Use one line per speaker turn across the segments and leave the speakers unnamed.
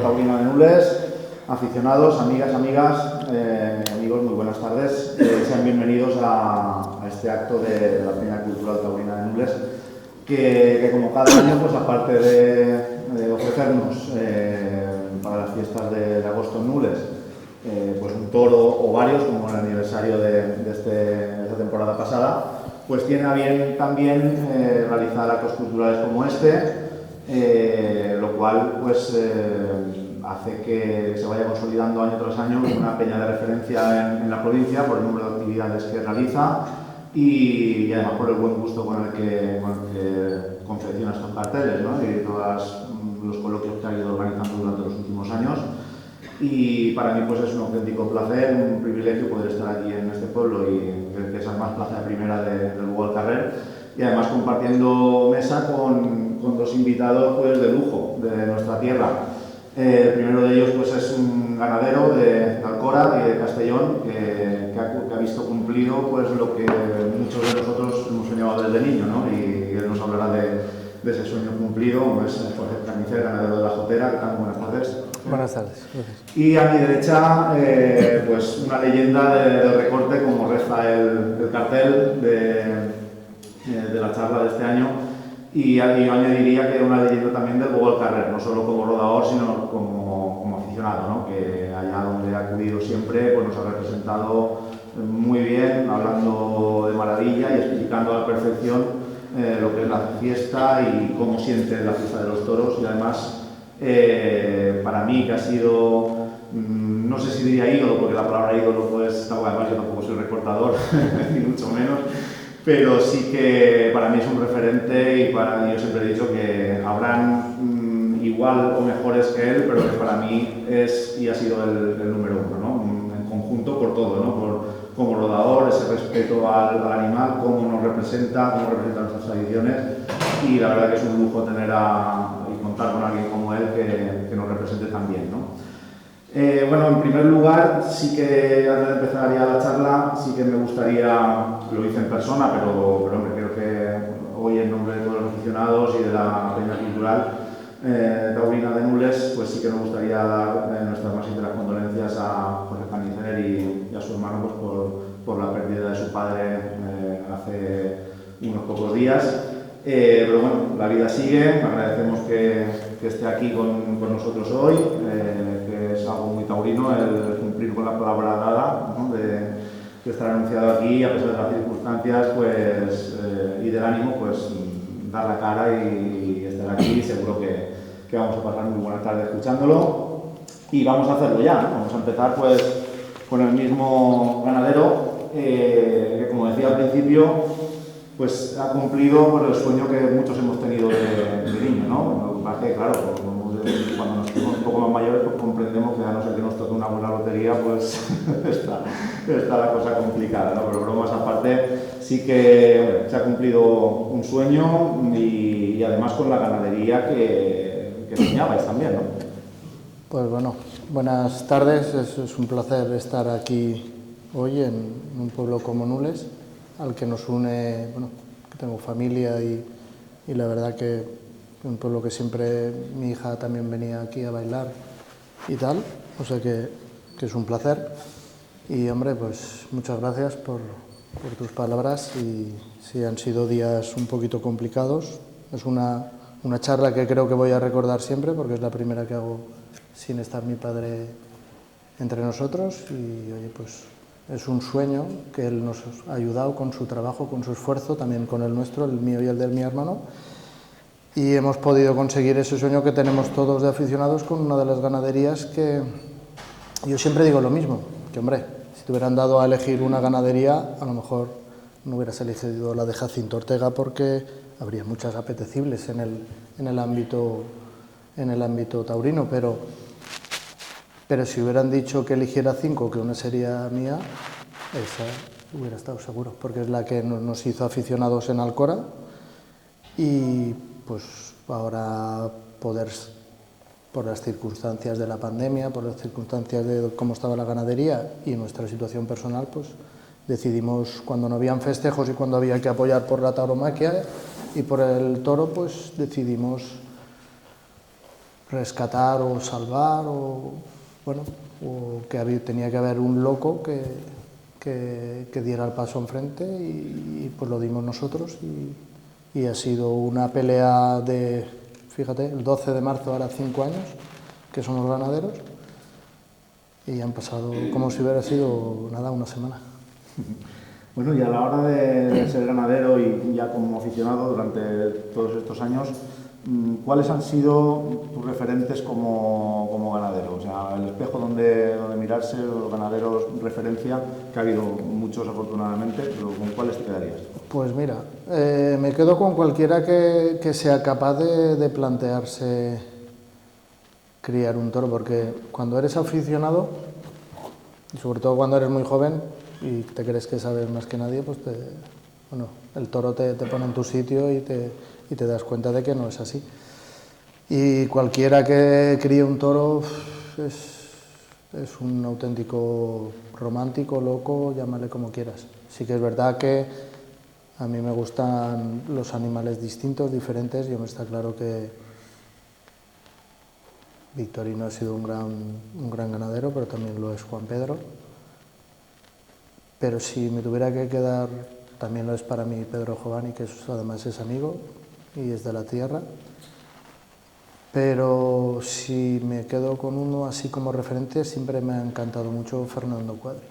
Taurino de Nules, aficionados, amigas, amigos, muy buenas tardes. Sean bienvenidos a este acto de la Peña Cultural Taurina de Nules, que como cada año, pues aparte de ofrecernos para las fiestas de agosto en Nules, pues un toro o varios, como el aniversario de esta temporada pasada, pues tiene a bien también realizar actos culturales como este, lo cual pues hace que se vaya consolidando año tras año una peña de referencia en la provincia por el número de actividades que realiza y además por el buen gusto con el que confecciona estos carteles, ¿no? Y todos los coloquios que ha ido organizando durante los últimos años. Y para mí pues es un auténtico placer, un privilegio poder estar aquí en este pueblo y que es además plaza de primera del Lugo al Carrer, y además compartiendo mesa con dos invitados pues de lujo de nuestra tierra. El primero de ellos pues es un ganadero de Alcora y de Castellón que ha visto cumplido pues lo que muchos de nosotros hemos soñado desde niño, ¿no? Y él nos hablará de ese sueño cumplido, como es Jorge Carnicer, ganadero de La Jotera. ¿Qué tal? Buenas tardes.
Buenas tardes, gracias.
Y a mi derecha, pues una leyenda de recorte, como reza el cartel de la charla de este año, y yo añadiría que una leyenda también del Lugo al Carrer, no solo como rodador, sino como aficionado, ¿no? Que allá donde ha acudido siempre, pues nos ha representado muy bien, hablando de maravilla y explicando a la perfección lo que es la fiesta y cómo siente la fiesta de los toros, y además para mí, que ha sido, no sé si diría ídolo, porque la palabra ídolo pues además yo tampoco soy recortador ni mucho menos, pero sí que para mí es un referente, y yo siempre he dicho que habrán igual o mejores que él, pero que para mí es y ha sido el número uno, ¿no? En conjunto por todo, ¿no? Como rodador, ese respeto al animal, cómo nos representa, cómo representa nuestras tradiciones, y la verdad que es un lujo tener y contar con alguien como él que nos represente tan bien, ¿no? Bueno, en primer lugar, sí que antes de empezar ya la charla, sí que me gustaría, lo hice en persona, pero hombre, creo que hoy en nombre de todos los aficionados y de la Peña Cultural Taurina de Nules, pues sí que me gustaría dar nuestras más sinceras condolencias a Jorge Carnicer y a su hermano pues, por la pérdida de su padre hace unos pocos días. Pero bueno, la vida sigue, agradecemos que esté aquí con nosotros hoy, que es algo muy taurino el cumplir con la palabra dada, ¿no? de estar anunciado aquí, a pesar de las circunstancias pues, y del ánimo, pues dar la cara y estar aquí. Seguro que vamos a pasar muy buena tarde escuchándolo, y vamos a hacerlo ya, ¿no? Vamos a empezar pues con el mismo ganadero, que como decía al principio, pues ha cumplido por el sueño que muchos hemos tenido de niño, ¿no? Lo que pasa es que, claro, cuando nos hacemos un poco más mayores, pues comprendemos que a no ser que nos toque una buena lotería, pues está la cosa complicada, ¿no? Pero bromas aparte, sí que se ha cumplido un sueño, y además con la ganadería que soñabais también, ¿no?
Pues bueno, buenas tardes, es un placer estar aquí hoy en un pueblo como Nules, al que nos une, bueno, que tengo familia y la verdad que un pueblo que siempre mi hija también venía aquí a bailar y tal, o sea que es un placer. Y hombre, pues muchas gracias por tus palabras, y sí, han sido días un poquito complicados. Es una charla que creo que voy a recordar siempre, porque es la primera que hago sin estar mi padre entre nosotros, y oye, pues es un sueño que él nos ha ayudado con su trabajo, con su esfuerzo, también con el nuestro, el mío y el del mi hermano, y hemos podido conseguir ese sueño que tenemos todos de aficionados con una de las ganaderías que yo siempre digo lo mismo, que hombre, si te hubieran dado a elegir una ganadería, a lo mejor no hubieras elegido la de Jacinto Ortega, porque habría muchas apetecibles en el ámbito taurino, pero si hubieran dicho que eligiera 5, que una sería mía, esa hubiera estado seguro, porque es la que nos hizo aficionados en Alcora, y pues ahora por las circunstancias de la pandemia, por las circunstancias de cómo estaba la ganadería y nuestra situación personal, pues decidimos, cuando no habían festejos y cuando había que apoyar por la tauromaquia y por el toro, pues decidimos rescatar o salvar, o, bueno, o que tenía que haber un loco que diera el paso enfrente y pues lo dimos nosotros y ha sido una pelea de, fíjate, el 12 de marzo, ahora 5 años que somos ganaderos y han pasado como si hubiera sido nada, una semana.
Bueno, y a la hora de ser ganadero y ya como aficionado durante todos estos años, ¿cuáles han sido tus referentes como ganadero? O sea, el espejo donde mirarse, los ganaderos referencia, que ha habido muchos afortunadamente, pero ¿con cuáles te quedarías?
Pues mira, me quedo con cualquiera que sea capaz de plantearse criar un toro, porque cuando eres aficionado, y sobre todo cuando eres muy joven y te crees que sabes más que nadie, pues bueno, el toro te pone en tu sitio y te das cuenta de que no es así. Y cualquiera que críe un toro es un auténtico romántico, loco, llámale como quieras. Sí que es verdad que a mí me gustan los animales distintos, diferentes, y me está claro que Victorino ha sido un gran ganadero, pero también lo es Juan Pedro. Pero si me tuviera que quedar, también lo es para mí Pedro Giovanni, que además es amigo y es de la tierra. Pero si me quedo con uno así como referente, siempre me ha encantado mucho Fernando Cuadri.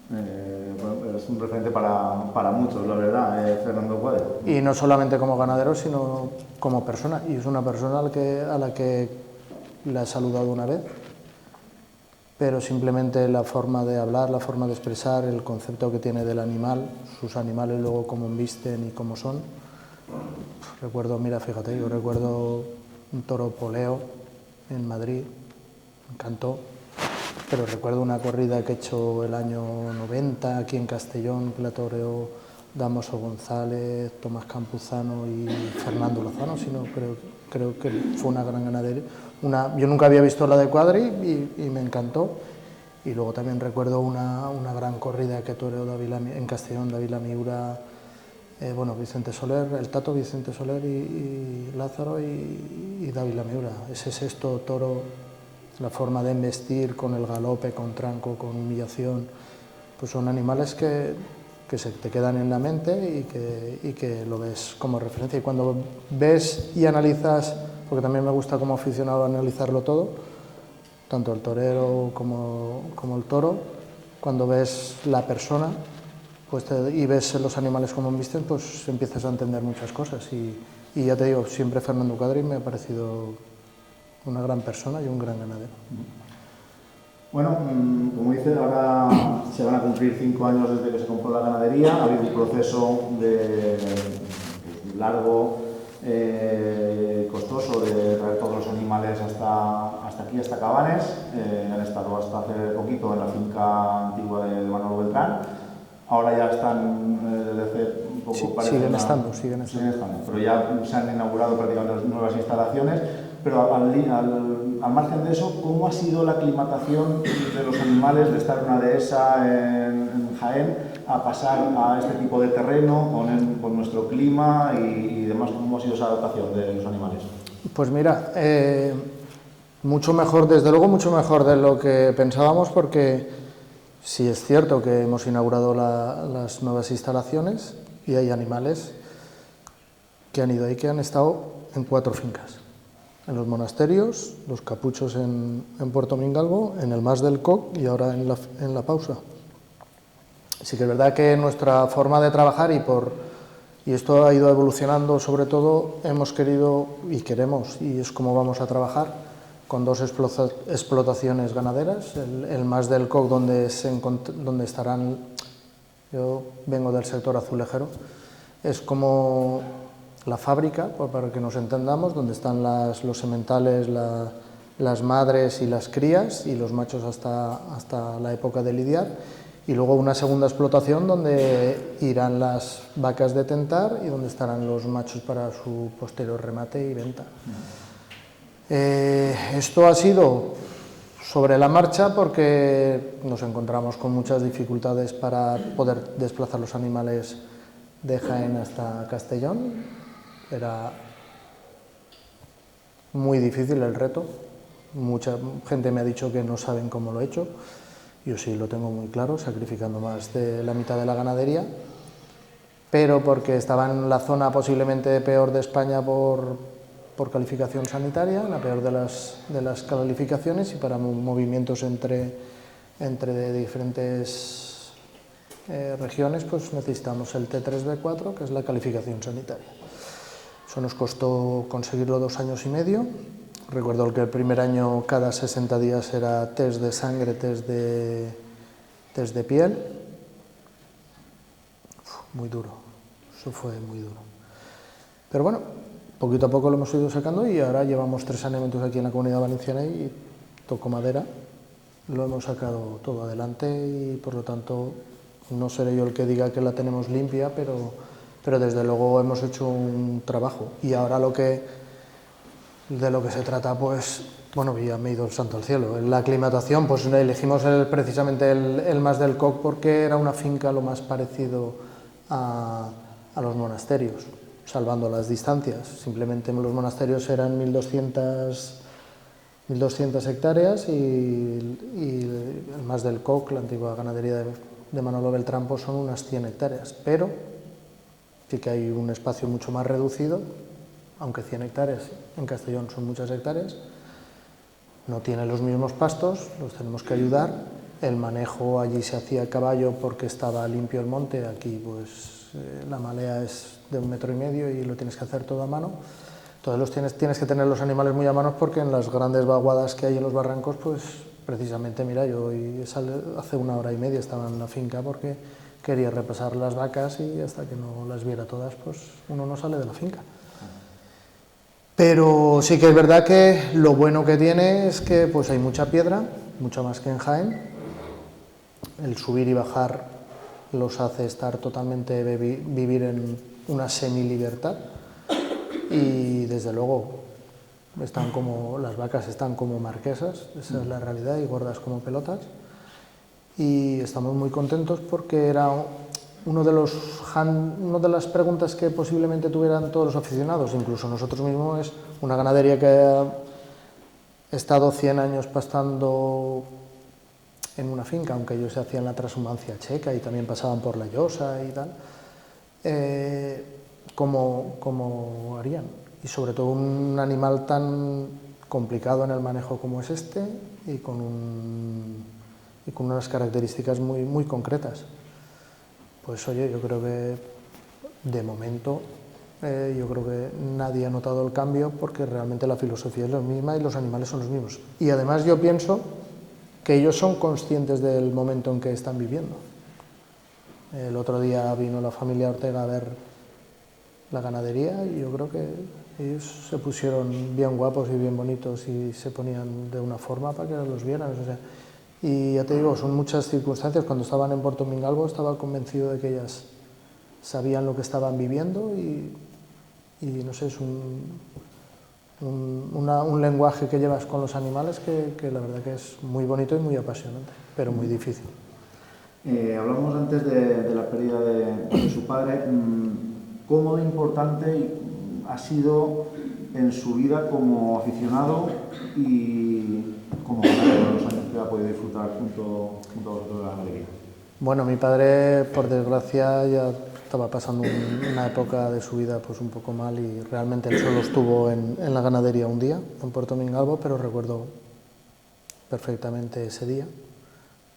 Bueno, es un referente para muchos, la verdad, Fernando Cuadri.
Y no solamente como ganadero, sino como persona. Y es una persona a la que le he saludado una vez, pero simplemente la forma de hablar, la forma de expresar, el concepto que tiene del animal, sus animales luego cómo visten y cómo son. Recuerdo, mira, fíjate, yo recuerdo un toro poleo en Madrid, me encantó, pero recuerdo una corrida que he hecho el año 90 aquí en Castellón, que la toreó Damoso González, Tomás Campuzano y Fernando Lozano, sino creo que fue una gran ganadería. Yo nunca había visto la de Cuadri y me encantó. Y luego también recuerdo una gran corrida que toreó en Castellón, David Miura, bueno, Vicente Soler, el Tato Vicente Soler y Lázaro y David Miura. Ese sexto toro, la forma de embestir con el galope, con tranco, con humillación, pues son animales que se te quedan en la mente y que lo ves como referencia. Y cuando ves y analizas, porque también me gusta como aficionado analizarlo todo, tanto el torero como el toro, cuando ves la persona pues y ves los animales como visten, pues empiezas a entender muchas cosas. Y ya te digo, siempre Fernando Cuadri me ha parecido una gran persona y un gran ganadero.
Bueno, como dices, ahora se van a cumplir 5 años desde que se compró la ganadería. Ha habido un proceso largo, costoso, de traer todos los animales hasta aquí, hasta Cabanes. Han estado hasta hace poquito en la finca antigua de Manolo Beltrán. Ahora ya están desde hace un poco...
Sí, siguen estando.
Pero ya se han inaugurado prácticamente las nuevas instalaciones. Pero al margen de eso, ¿cómo ha sido la aclimatación de los animales de estar en una dehesa en Jaén a pasar a este tipo de terreno con nuestro clima y demás? ¿Cómo ha sido esa adaptación de los animales?
Pues mira, mucho mejor, desde luego mucho mejor de lo que pensábamos, porque sí es cierto que hemos inaugurado las nuevas instalaciones y hay animales que han ido ahí, que han estado en 4 fincas. En los monasterios, los capuchos en Puerto Mingalvo, en el Mas del Coc y ahora en la Pausa. Sí que es verdad que nuestra forma de trabajar y esto ha ido evolucionando, sobre todo hemos querido y queremos, y es como vamos a trabajar, con 2 explotaciones ganaderas, el Mas del Coc donde estarán, yo vengo del sector azulejero, es como la fábrica, para que nos entendamos, donde están los sementales, las madres y las crías y los machos hasta la época de lidiar, y luego una segunda explotación donde irán las vacas de tentar y donde estarán los machos para su posterior remate y venta. Esto ha sido sobre la marcha porque nos encontramos con muchas dificultades para poder desplazar los animales de Jaén hasta Castellón. Era muy difícil el reto. Mucha gente me ha dicho que no saben cómo lo he hecho. Yo sí lo tengo muy claro, sacrificando más de la mitad de la ganadería, pero porque estaba en la zona posiblemente peor de España por calificación sanitaria, la peor de las calificaciones, y para movimientos entre diferentes regiones pues necesitamos el T3B4, que es la calificación sanitaria. Eso nos costó conseguirlo 2 años y medio. Recuerdo que el primer año cada 60 días era test de sangre, test de piel. Muy duro, eso fue muy duro. Pero bueno, poquito a poco lo hemos ido sacando y ahora llevamos 3 saneamientos aquí en la Comunidad Valenciana y toco madera. Lo hemos sacado todo adelante y por lo tanto no seré yo el que diga que la tenemos limpia, pero desde luego hemos hecho un trabajo. Y ahora de lo que se trata, pues, bueno, ya me he ido el santo al cielo. En la aclimatación, pues elegimos precisamente el Mas del Coc porque era una finca lo más parecido a los monasterios, salvando las distancias. Simplemente los monasterios eran 1200 hectáreas y el Mas del Coc, la antigua ganadería de Manolo Beltrán, pues son unas 100 hectáreas, pero sí que hay un espacio mucho más reducido, aunque 100 hectáreas en Castellón son muchas hectáreas, no tiene los mismos pastos, los tenemos que ayudar. El manejo allí se hacía a caballo porque estaba limpio el monte, aquí pues la malea es de 1,5 metros y lo tienes que hacer todo a mano. Entonces tienes que tener los animales muy a mano porque en las grandes vaguadas que hay en los barrancos, pues precisamente, mira, yo hace 1 hora y media estaba en la finca porque quería repasar las vacas y hasta que no las viera todas, pues uno no sale de la finca. Pero sí que es verdad que lo bueno que tiene es que pues hay mucha piedra, mucha más que en Jaén. El subir y bajar los hace estar totalmente, vivir en una semi-libertad. Y desde luego las vacas están como marquesas, esa es la realidad, y gordas como pelotas. Y estamos muy contentos porque era una de las preguntas que posiblemente tuvieran todos los aficionados, incluso nosotros mismos, es una ganadería que ha estado 100 años pastando en una finca, aunque ellos se hacían la transhumancia checa y también pasaban por la Llosa y tal, ¿cómo harían? Y sobre todo un animal tan complicado en el manejo como es este y con unas características muy, muy concretas. Pues oye, yo creo que de momento yo creo que nadie ha notado el cambio porque realmente la filosofía es la misma y los animales son los mismos. Y además yo pienso que ellos son conscientes del momento en que están viviendo. El otro día vino la familia Ortega a ver la ganadería y yo creo que ellos se pusieron bien guapos y bien bonitos y se ponían de una forma para que los vieran. O sea, y ya te digo, son muchas circunstancias. Cuando estaban en Puerto Mingalvo estaba convencido de que ellas sabían lo que estaban viviendo y no sé, es un lenguaje que llevas con los animales que la verdad que es muy bonito y muy apasionante, pero muy difícil.
Hablamos antes de la pérdida de su padre. ¿Cómo de importante ha sido en su vida como aficionado y como ganadero, los años que ha podido disfrutar junto a vosotros de la ganadería?
Bueno, mi padre, por desgracia, ya estaba pasando una época de su vida pues un poco mal y realmente él solo estuvo en la ganadería un día, en Puerto Mingalvo, pero recuerdo perfectamente ese día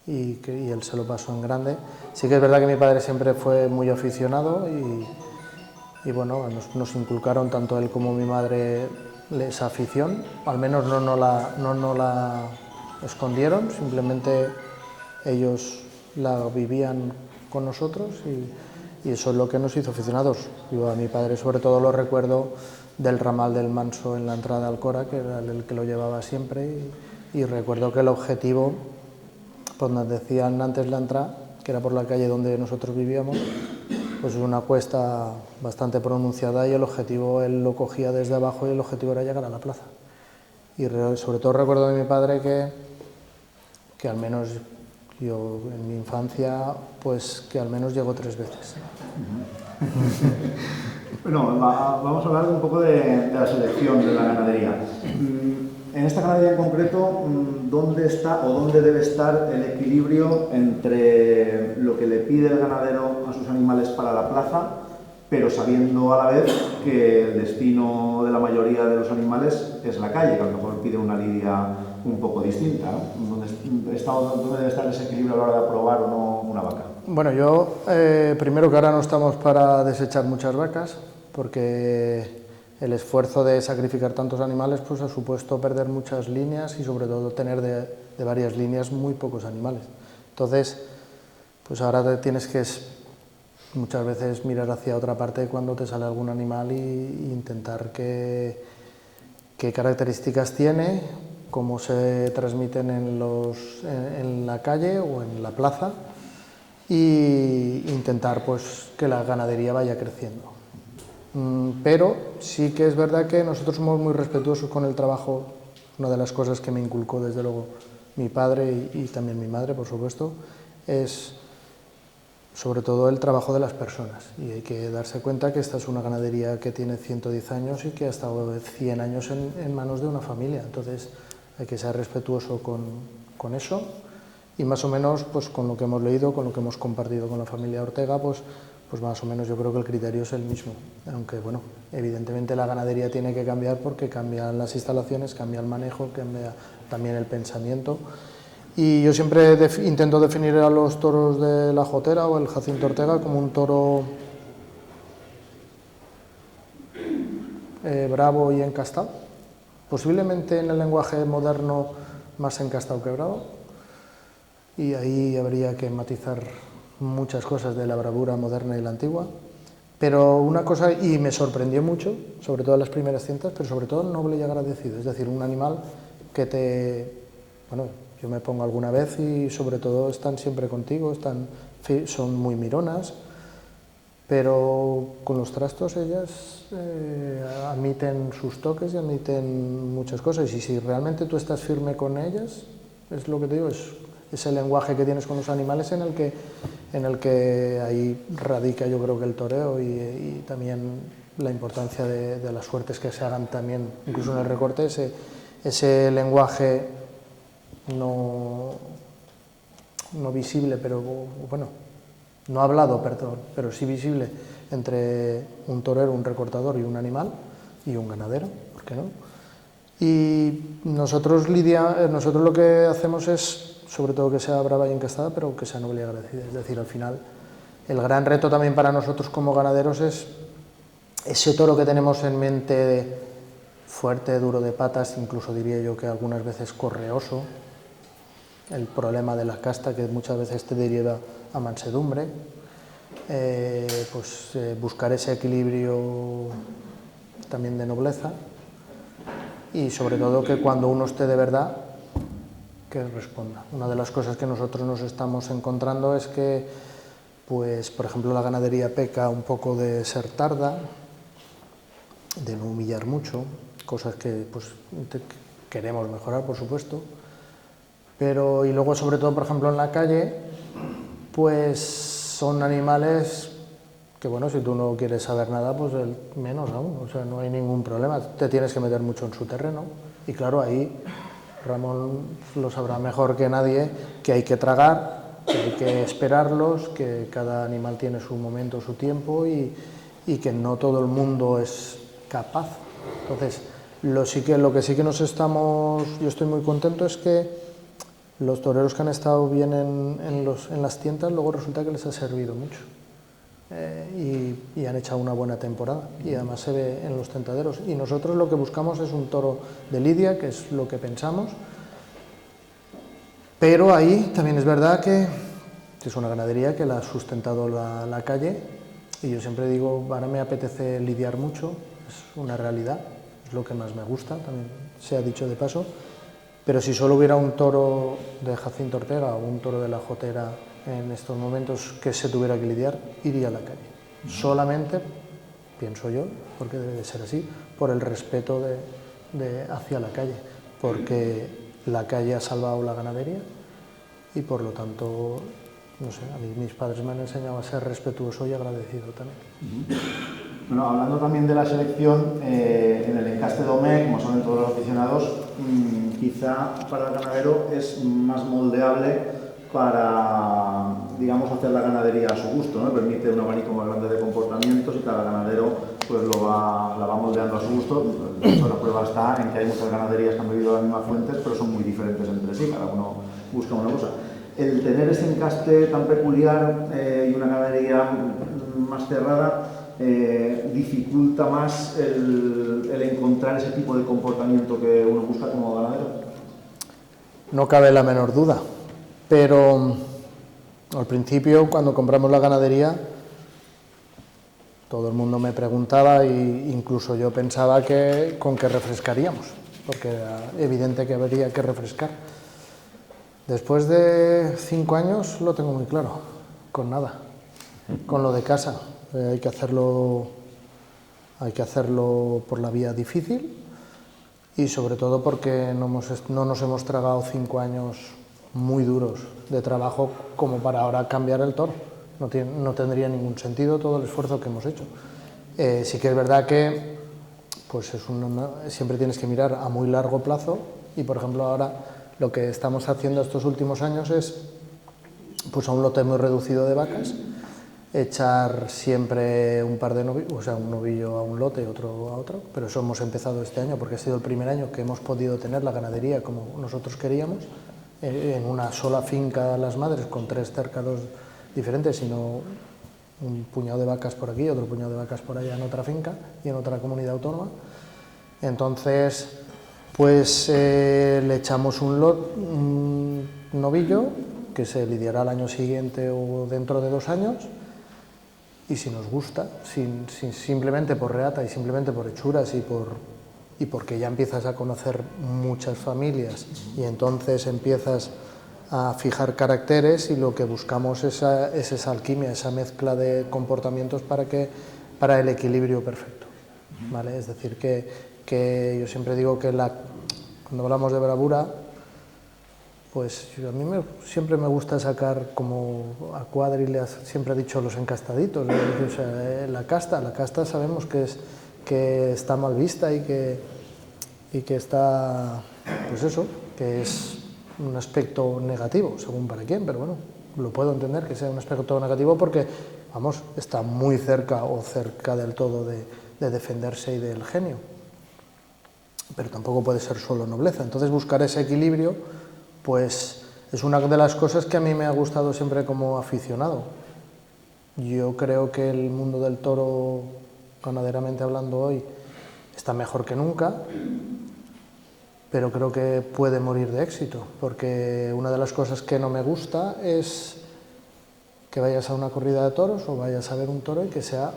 y él se lo pasó en grande. Sí que es verdad que mi padre siempre fue muy aficionado y bueno, nos inculcaron tanto él como mi madre esa afición, al menos no la escondieron, simplemente ellos la vivían con nosotros y eso es lo que nos hizo aficionados. Yo a mi padre sobre todo lo recuerdo del ramal del Manso en la entrada al Alcora, que era el que lo llevaba siempre y recuerdo que el objetivo, pues nos decían antes la entrada, que era por la calle donde nosotros vivíamos, pues una cuesta bastante pronunciada y el objetivo él lo cogía desde abajo y el objetivo era llegar a la plaza. Y sobre todo recuerdo de mi padre que al menos yo en mi infancia, pues que al menos llegó 3 veces.
Bueno, vamos a hablar un poco de la selección de la ganadería. En esta ganadería en concreto, ¿dónde está o dónde debe estar el equilibrio entre lo que le pide el ganadero a sus animales para la plaza, pero sabiendo a la vez que el destino de la mayoría de los animales es la calle, que a lo mejor pide una lidia un poco distinta, ¿no? ¿Dónde debe estar ese equilibrio a la hora de aprobar o no una vaca?
Bueno, yo primero que ahora no estamos para desechar muchas vacas, porque el esfuerzo de sacrificar tantos animales pues ha supuesto perder muchas líneas y sobre todo tener de varias líneas muy pocos animales. Entonces, pues ahora te tienes que muchas veces mirar hacia otra parte cuando te sale algún animal e intentar qué características tiene, cómo se transmiten en la calle o en la plaza, e intentar pues que la ganadería vaya creciendo. Pero sí que es verdad que nosotros somos muy respetuosos con el trabajo. Una de las cosas que me inculcó desde luego mi padre y también mi madre, por supuesto, es sobre todo el trabajo de las personas, y hay que darse cuenta que esta es una ganadería que tiene 110 años y que ha estado 100 años en manos de una familia. Entonces hay que ser respetuoso con eso, y más o menos pues con lo que hemos leído, con lo que hemos compartido con la familia Ortega, pues más o menos yo creo que el criterio es el mismo, aunque bueno, evidentemente la ganadería tiene que cambiar porque cambian las instalaciones, cambia el manejo, cambia también el pensamiento. Y yo siempre intento definir a los toros de la Jotera o el Jacinto Ortega como un toro bravo y encastado, posiblemente en el lenguaje moderno más encastado que bravo, y ahí habría que matizar muchas cosas de la bravura moderna y la antigua. Pero una cosa, y me sorprendió mucho, sobre todo en las primeras cintas, pero sobre todo noble y agradecido, es decir, un animal que bueno, yo me pongo alguna vez y sobre todo están siempre contigo, son muy mironas, pero con los trastos ellas admiten sus toques y admiten muchas cosas, y si realmente tú estás firme con ellas, es lo que te digo, es el lenguaje que tienes con los animales en el que ahí radica yo creo que el toreo y también la importancia de las suertes que se hagan también, incluso en el recorte, ese lenguaje no visible, pero bueno, no hablado, perdón, pero sí visible entre un torero, un recortador y un animal y un ganadero, ¿por qué no? Y nosotros lo que hacemos es sobre todo que sea brava y encastada, pero que sea noble y agradecida. Es decir, al final, el gran reto también para nosotros como ganaderos es ese toro que tenemos en mente fuerte, duro de patas, incluso diría yo que algunas veces correoso, el problema de la casta que muchas veces te deriva a mansedumbre, buscar ese equilibrio también de nobleza, y sobre todo que cuando uno esté de verdad, que responda. Una de las cosas que nosotros nos estamos encontrando es que, pues, por ejemplo, la ganadería peca un poco de ser tarda, de no humillar mucho, cosas que pues, queremos mejorar, por supuesto, pero y luego sobre todo, por ejemplo, en la calle, pues son animales que, bueno, si tú no quieres saber nada, pues menos aún, o sea, no hay ningún problema, te tienes que meter mucho en su terreno, y claro, ahí Ramón lo sabrá mejor que nadie, que hay que tragar, que hay que esperarlos, que cada animal tiene su momento, su tiempo, y que no todo el mundo es capaz. Entonces, lo que sí que yo estoy muy contento es que los toreros que han estado bien en las tiendas, luego resulta que les ha servido mucho. Y han echado una buena temporada, y además se ve en los tentaderos, y nosotros lo que buscamos es un toro de lidia, que es lo que pensamos, pero ahí también es verdad que es una ganadería que la ha sustentado la calle, y yo siempre digo, ahora me apetece lidiar mucho, es una realidad, es lo que más me gusta, también se ha dicho de paso, pero si solo hubiera un toro de Jacinto Ortega o un toro de la Jotera en estos momentos que se tuviera que lidiar, iría a la calle. Solamente, pienso yo, porque debe de ser así, por el respeto hacia la calle, porque la calle ha salvado la ganadería y por lo tanto no sé, a mí mis padres me han enseñado a ser respetuoso y agradecido también.
Bueno, hablando también de la selección, en el encaste Domé, como saben todos los aficionados, quizá para el ganadero es más moldeable para, digamos, hacer la ganadería a su gusto, ¿no? Permite un abanico más grande de comportamientos y cada ganadero pues la va moldeando a su gusto. De hecho, la prueba está en que hay muchas ganaderías que han bebido las mismas fuentes, pero son muy diferentes entre sí, cada uno busca una cosa. El tener ese encaste tan peculiar y una ganadería más cerrada dificulta más el encontrar ese tipo de comportamiento que uno busca como ganadero.
No cabe la menor duda, pero al principio, cuando compramos la ganadería, todo el mundo me preguntaba e incluso yo pensaba que con qué refrescaríamos, porque era evidente que habría que refrescar. Después de 5 años lo tengo muy claro, con nada, con lo de casa. Hay que hacerlo por la vía difícil y sobre todo porque no nos hemos tragado 5 años muy duros de trabajo como para ahora cambiar el toro. No tendría ningún sentido todo el esfuerzo que hemos hecho. Sí que es verdad que pues siempre tienes que mirar a muy largo plazo y, por ejemplo, ahora lo que estamos haciendo estos últimos años es, pues a un lote muy reducido de vacas, echar siempre un par de novillos, o sea, un novillo a un lote y otro a otro, pero eso hemos empezado este año porque ha sido el primer año que hemos podido tener la ganadería como nosotros queríamos, en una sola finca Las Madres con 3 cercados diferentes, sino un puñado de vacas por aquí, otro puñado de vacas por allá en otra finca y en otra comunidad autónoma. Entonces, pues le echamos un novillo que se lidiará el año siguiente o dentro de 2 años, y si nos gusta, simplemente por reata y simplemente por hechuras y porque ya empiezas a conocer muchas familias y entonces empiezas a fijar caracteres, y lo que buscamos es esa alquimia, esa mezcla de comportamientos para el equilibrio perfecto, ¿vale? Es decir, que yo siempre digo que cuando hablamos de bravura, pues a mí siempre me gusta sacar como a Cuadri siempre he dicho los encastaditos, ¿no? O sea, la casta sabemos que está mal vista y que está, pues eso, que es un aspecto negativo, según para quién, pero bueno, lo puedo entender que sea un aspecto negativo porque, vamos, está muy cerca o cerca del todo de defenderse y del genio, pero tampoco puede ser solo nobleza. Entonces buscar ese equilibrio, pues es una de las cosas que a mí me ha gustado siempre como aficionado. Yo creo que el mundo del toro, ganaderamente hablando hoy, está mejor que nunca, pero creo que puede morir de éxito, porque una de las cosas que no me gusta es que vayas a una corrida de toros o vayas a ver un toro y que sea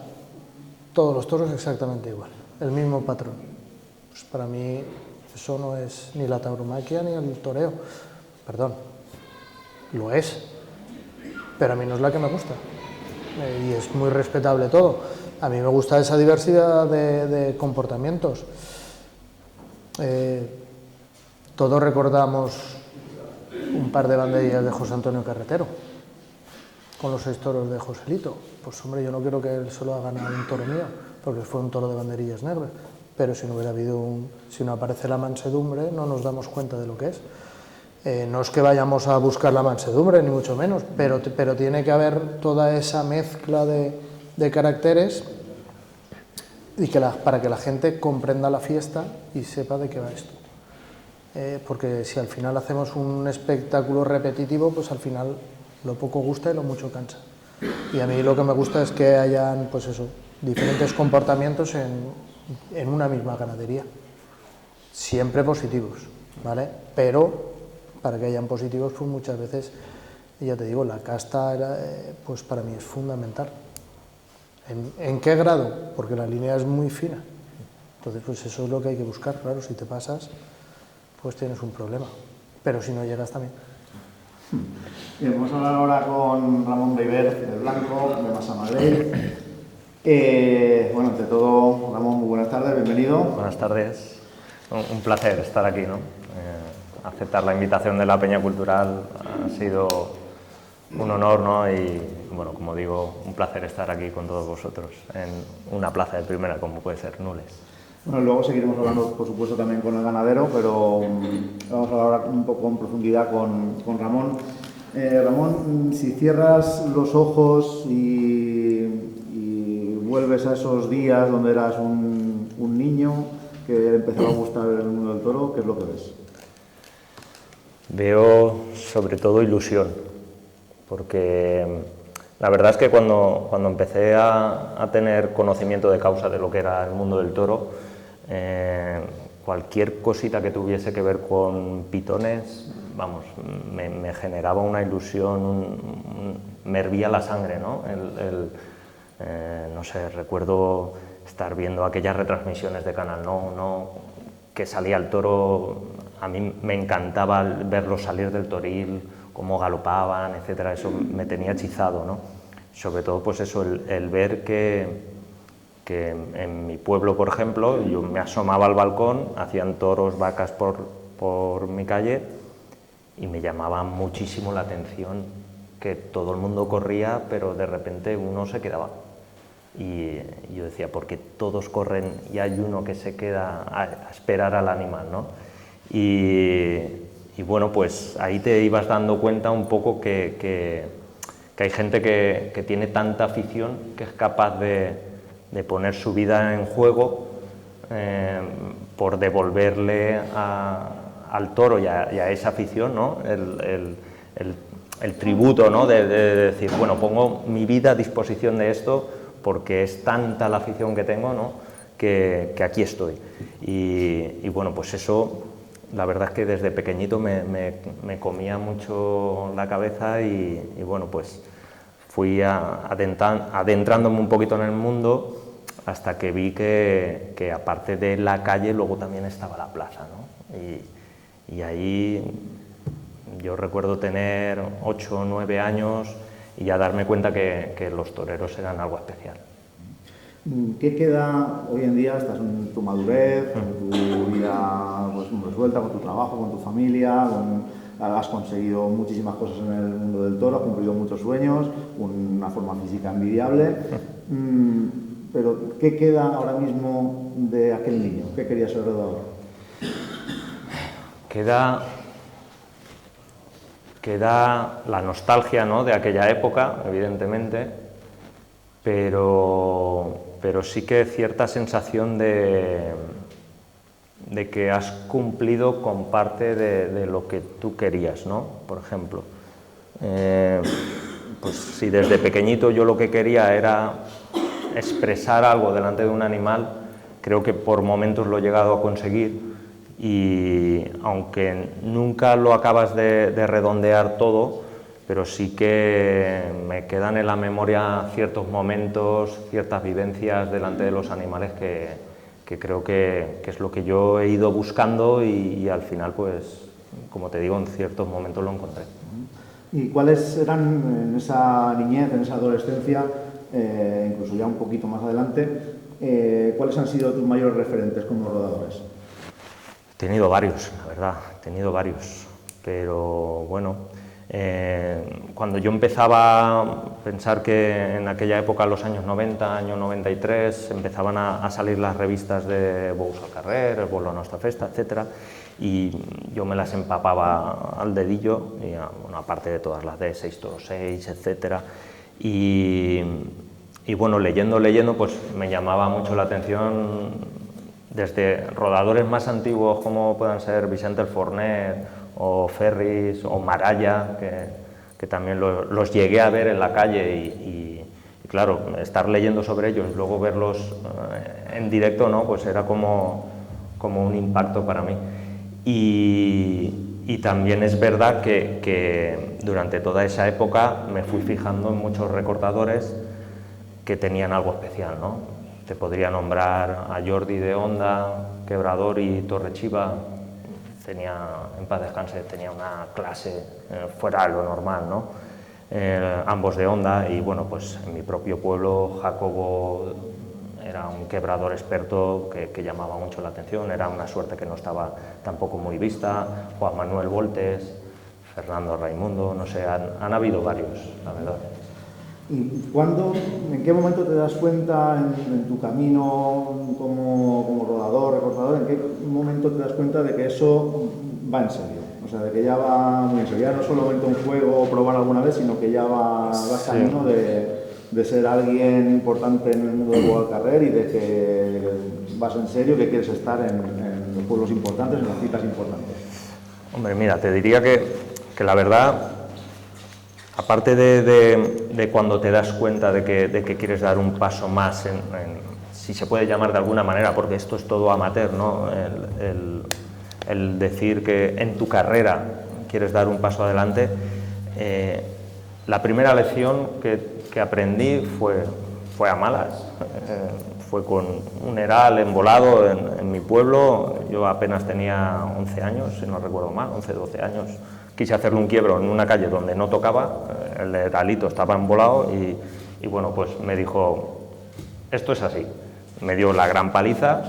todos los toros exactamente igual, el mismo patrón. Pues para mí eso no es ni la tauromaquia ni el toreo, perdón, lo es, pero a mí no es la que me gusta, y es muy respetable todo. A mí me gusta esa diversidad de comportamientos. Todos recordamos un par de banderillas de José Antonio Carretero con los 6 toros de Joselito. Pues hombre, yo no quiero que él se lo hagan a un toro mío, porque fue un toro de banderillas negras, pero si no hubiera habido si no aparece la mansedumbre, no nos damos cuenta de lo que es. No es que vayamos a buscar la mansedumbre, ni mucho menos, pero tiene que haber toda esa mezcla de caracteres y para que la gente comprenda la fiesta y sepa de qué va esto. Porque si al final hacemos un espectáculo repetitivo, pues al final lo poco gusta y lo mucho cansa. Y a mí lo que me gusta es que hayan, pues eso, diferentes comportamientos en una misma ganadería, siempre positivos, ¿vale? Pero para que hayan positivos, pues muchas veces, ya te digo, la casta pues para mí es fundamental. ¿En qué grado? Porque la línea es muy fina. Entonces, pues eso es lo que hay que buscar. Claro, si te pasas, pues tienes un problema. Pero si no llegas también.
Bien, vamos a hablar ahora con Ramón Beiber, del Blanco, de Masa Madrid. Bueno, ante todo, Ramón, muy buenas tardes, bienvenido.
Buenas tardes. Un placer estar aquí, ¿no? Aceptar la invitación de la Peña Cultural ha sido un honor, ¿no? Y bueno, como digo, un placer estar aquí con todos vosotros en una plaza de primera como puede ser Nules.
Bueno, luego seguiremos hablando, por supuesto, también con el ganadero, pero vamos a hablar ahora un poco en profundidad con Ramón. Ramón, si cierras los ojos y vuelves a esos días donde eras un niño que empezaba a gustar el mundo del toro, ¿qué es lo que ves?
Veo sobre todo ilusión, porque la verdad es que cuando empecé a tener conocimiento de causa de lo que era el mundo del toro, cualquier cosita que tuviese que ver con pitones, vamos, me generaba una ilusión, me hervía la sangre, ¿no? No sé, recuerdo estar viendo aquellas retransmisiones de Canal No, que salía el toro, a mí me encantaba verlos salir del toril, cómo galopaban, etcétera, eso me tenía hechizado, ¿no? Sobre todo, pues eso, el ver que en mi pueblo, por ejemplo, yo me asomaba al balcón, hacían toros, vacas por mi calle y me llamaba muchísimo la atención que todo el mundo corría, pero de repente uno se quedaba. Y yo decía, ¿por qué todos corren y hay uno que se queda a esperar al animal, ¿no? Y bueno, pues ahí te ibas dando cuenta un poco que hay gente que tiene tanta afición que es capaz de poner su vida en juego por devolverle al toro y a esa afición, ¿no? el tributo, ¿no? de decir, bueno, pongo mi vida a disposición de esto porque es tanta la afición que tengo, ¿no? que aquí estoy. Y bueno, pues eso, la verdad es que desde pequeñito me comía mucho la cabeza y bueno, pues fui adentrándome un poquito en el mundo hasta que vi que aparte de la calle luego también estaba la plaza, ¿no? Y ahí yo recuerdo tener 8 o 9 años y ya darme cuenta que los toreros eran algo especial.
¿Qué queda hoy en día? Estás en tu madurez, en tu vida pues, resuelta, con tu trabajo, con tu familia, has conseguido muchísimas cosas en el mundo del toro, has cumplido muchos sueños, una forma física envidiable. Pero ¿qué queda ahora mismo de aquel niño? ¿Qué querías ser de ahora?
Queda la nostalgia, ¿no? de aquella época, evidentemente, pero sí que cierta sensación de que has cumplido con parte de lo que tú querías, ¿no? Por ejemplo, pues si desde pequeñito yo lo que quería era expresar algo delante de un animal, creo que por momentos lo he llegado a conseguir. Y aunque nunca lo acabas de redondear todo, pero sí que me quedan en la memoria ciertos momentos, ciertas vivencias delante de los animales que creo que es lo que yo he ido buscando y al final, pues, como te digo, en ciertos momentos lo encontré.
¿Y cuáles eran en esa niñez, en esa adolescencia, incluso ya un poquito más adelante, cuáles han sido tus mayores referentes como rodadores?
He tenido varios, la verdad, he tenido varios, pero bueno, cuando yo empezaba a pensar que en aquella época, los años 90, año 93, empezaban a salir las revistas de Bous al Carrer, el Bolo a Nostra Festa, etc., y yo me las empapaba al dedillo, y, bueno, aparte de todas las de 6 toros 6, etc., y bueno, leyendo, pues me llamaba mucho la atención desde rodadores más antiguos como puedan ser Vicente el Forner o Ferris o Maraya, que también los llegué a ver en la calle y claro, estar leyendo sobre ellos y luego verlos en directo, ¿no? Pues era como un impacto para mí. Y también es verdad que durante toda esa época me fui fijando en muchos recortadores que tenían algo especial, ¿no? Te podría nombrar a Jordi de Onda, Quebrador y Torrechiva. Tenía, en paz descanse, tenía una clase fuera de lo normal, ¿no? Ambos de Onda, y bueno, pues en mi propio pueblo Jacobo era un quebrador experto que llamaba mucho la atención, era una suerte que no estaba tampoco muy vista. Juan Manuel Voltes, Fernando Raimundo, no sé, han habido varios, la verdad.
¿Y en qué momento te das cuenta en tu camino como rodador, recortador, en qué momento te das cuenta de que eso va en serio? O sea, de que ya va muy en serio, ya no solamente un juego o probar alguna vez, sino que ya vas camino de ser alguien importante en el mundo del World Carrer y de que vas en serio, que quieres estar en los pueblos importantes, en las citas importantes.
Hombre, mira, te diría que la verdad, aparte de cuando te das cuenta de que quieres dar un paso más, si se puede llamar de alguna manera, porque esto es todo amateur, ¿no? El decir que en tu carrera quieres dar un paso adelante, la primera lección que aprendí fue a malas. Fue con un Eral embolado en mi pueblo. Yo apenas tenía 11 años, si no recuerdo mal, 11, 12 años. Quise hacerle un quiebro en una calle donde no tocaba, el Eralito estaba embolado y bueno, pues me dijo, esto es así. Me dio la gran paliza.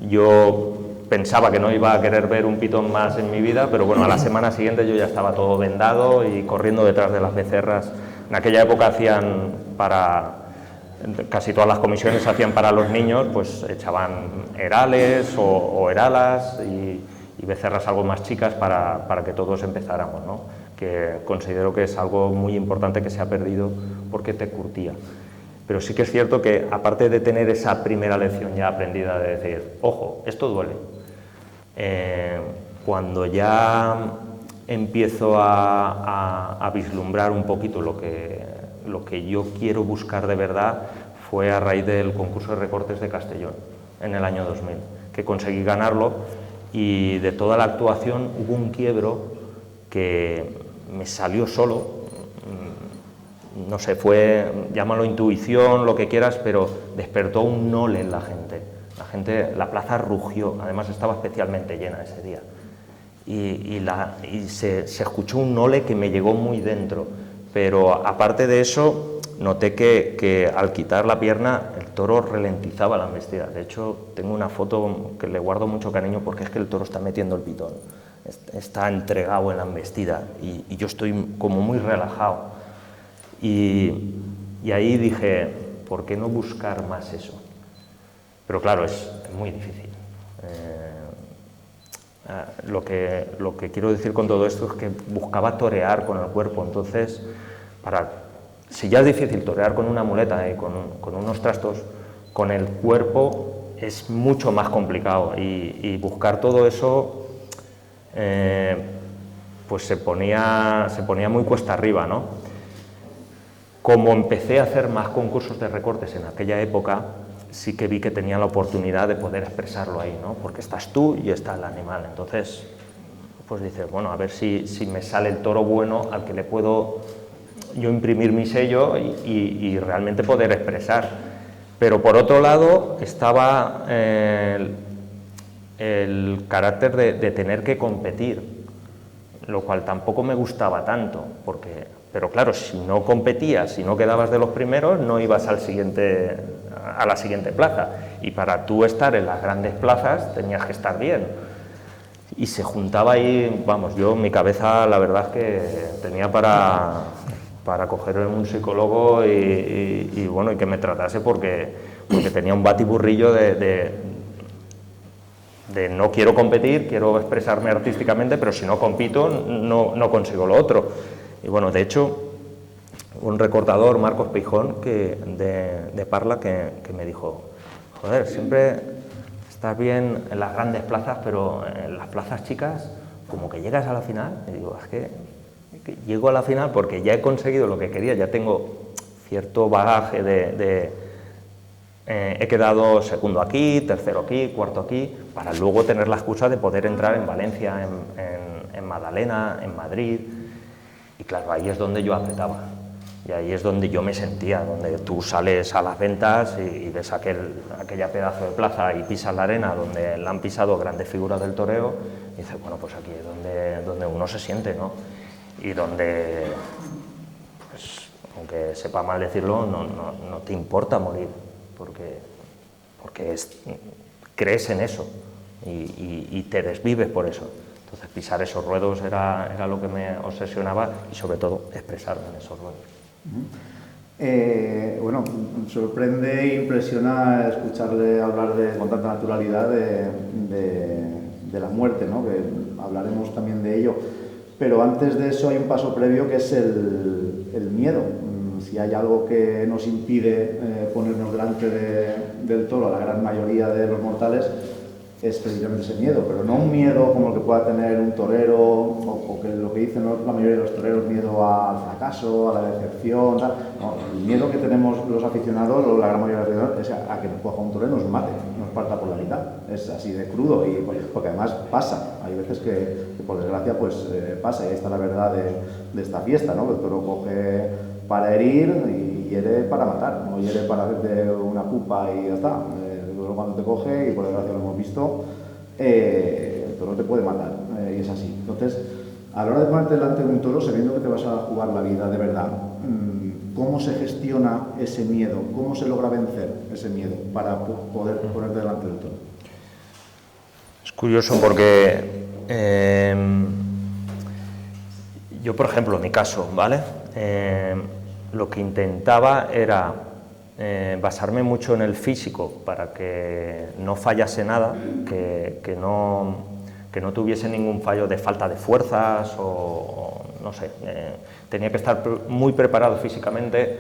Yo pensaba que no iba a querer ver un pitón más en mi vida, pero bueno, a la semana siguiente yo ya estaba todo vendado y corriendo detrás de las becerras. En aquella época casi todas las comisiones hacían para los niños, pues echaban erales o eralas y becerras algo más chicas para que todos empezáramos, ¿no? Que considero que es algo muy importante que se ha perdido porque te curtía. Pero sí que es cierto que, aparte de tener esa primera lección ya aprendida de decir, ojo, esto duele, cuando ya empiezo a vislumbrar un poquito lo que yo quiero buscar de verdad, fue a raíz del concurso de recortes de Castellón, en el año 2000, que conseguí ganarlo, y de toda la actuación hubo un quiebro que me salió solo. No sé, llámalo intuición, lo que quieras, pero despertó un nole en la gente. La plaza rugió, además estaba especialmente llena ese día. Y se escuchó un nole que me llegó muy dentro. Pero aparte de eso, noté que al quitar la pierna, el toro ralentizaba la embestida. De hecho, tengo una foto que le guardo mucho cariño porque es que el toro está metiendo el pitón. Está entregado en la embestida y yo estoy como muy relajado. Y ahí dije, ¿por qué no buscar más eso? Pero claro, es muy difícil. Lo que quiero decir con todo esto es que buscaba torear con el cuerpo. Entonces, si ya es difícil torear con una muleta y con unos trastos, con el cuerpo es mucho más complicado. Y buscar todo eso, pues se ponía muy cuesta arriba, ¿no? Como empecé a hacer más concursos de recortes en aquella época, sí que vi que tenía la oportunidad de poder expresarlo ahí, ¿no? Porque estás tú y está el animal. Entonces, pues dices, bueno, a ver si me sale el toro bueno al que le puedo yo imprimir mi sello y realmente poder expresar. Pero por otro lado estaba el carácter de tener que competir, lo cual tampoco me gustaba tanto, pero claro, si no competías, si no quedabas de los primeros, no ibas a la siguiente plaza. Y para tú estar en las grandes plazas tenías que estar bien. Y se juntaba ahí, vamos, mi cabeza la verdad es que tenía para coger un psicólogo y bueno, y que me tratase porque tenía un batiburrillo de no quiero competir, quiero expresarme artísticamente, pero si no compito no consigo lo otro. Y bueno, de hecho, un recortador, Marcos Peijón, de Parla, que me dijo, joder, siempre estás bien en las grandes plazas, pero en las plazas chicas, como que llegas a la final. Y digo, es que llego a la final porque ya he conseguido lo que quería, ya tengo cierto bagaje he quedado segundo aquí, tercero aquí, cuarto aquí, para luego tener la excusa de poder entrar en Valencia, en Magdalena, en Madrid. Y claro, ahí es donde yo apretaba, y ahí es donde yo me sentía, donde tú sales a las ventas y ves aquella pedazo de plaza y pisas la arena donde la han pisado grandes figuras del toreo, y dices, bueno, pues aquí es donde uno se siente, ¿no? Y donde, pues, aunque sepa mal decirlo, no te importa morir, porque crees en eso y te desvives por eso. Entonces pisar esos ruedos era lo que me obsesionaba y sobre todo expresarme en esos ruedos.
Bueno, sorprende e impresiona escucharle hablar con tanta naturalidad de la muerte, ¿no? Que hablaremos también de ello. Pero antes de eso hay un paso previo que es el miedo. Si hay algo que nos impide ponernos delante del toro a la gran mayoría de los mortales, es precisamente ese miedo, pero no un miedo como el que pueda tener un torero o que lo que dicen la mayoría de los toreros, miedo al fracaso, a la decepción, tal. No, el miedo que tenemos los aficionados, o la gran mayoría de los aficionados, es a que nos coja un torero y nos mate, nos parta por la mitad. Es así de crudo, y porque además pasa. Hay veces que por desgracia pues pasa, y ahí está la verdad de esta fiesta, ¿no? El toro coge para herir y hiere para matar, no hiere para hacerte una pupa y ya está. Cuando te coge, y por desgracia lo hemos visto, el toro te puede matar, y es así. Entonces, a la hora de ponerte delante de un toro, sabiendo que te vas a jugar la vida de verdad, ¿cómo se gestiona ese miedo? ¿Cómo se logra vencer ese miedo para poder ponerte delante del toro?
Es curioso porque yo, por ejemplo, en mi caso, ¿vale? Lo que intentaba era basarme mucho en el físico para que no fallase nada, que no tuviese ningún fallo de falta de fuerzas o no sé, tenía que estar muy preparado físicamente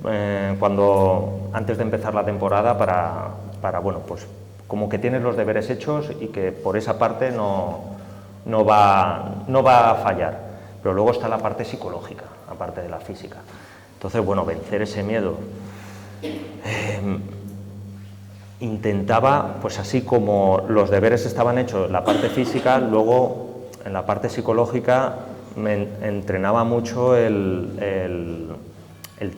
antes de empezar la temporada para bueno, pues como que tienes los deberes hechos y que por esa parte no va a fallar, pero luego está la parte psicológica, aparte de la física. Entonces, bueno, vencer ese miedo. Intentaba, pues así como los deberes estaban hechos en la parte física, luego en la parte psicológica me entrenaba mucho el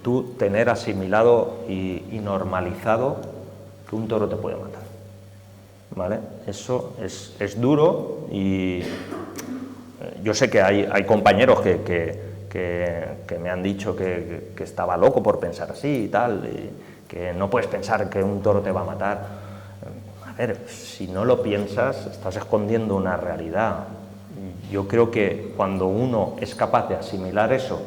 tú tener asimilado y normalizado que un toro te puede matar, ¿vale? Eso es duro, y yo sé que hay compañeros que me han dicho que estaba loco por pensar así y tal, y que no puedes pensar que un toro te va a matar. A ver, si no lo piensas, estás escondiendo una realidad. Yo creo que cuando uno es capaz de asimilar eso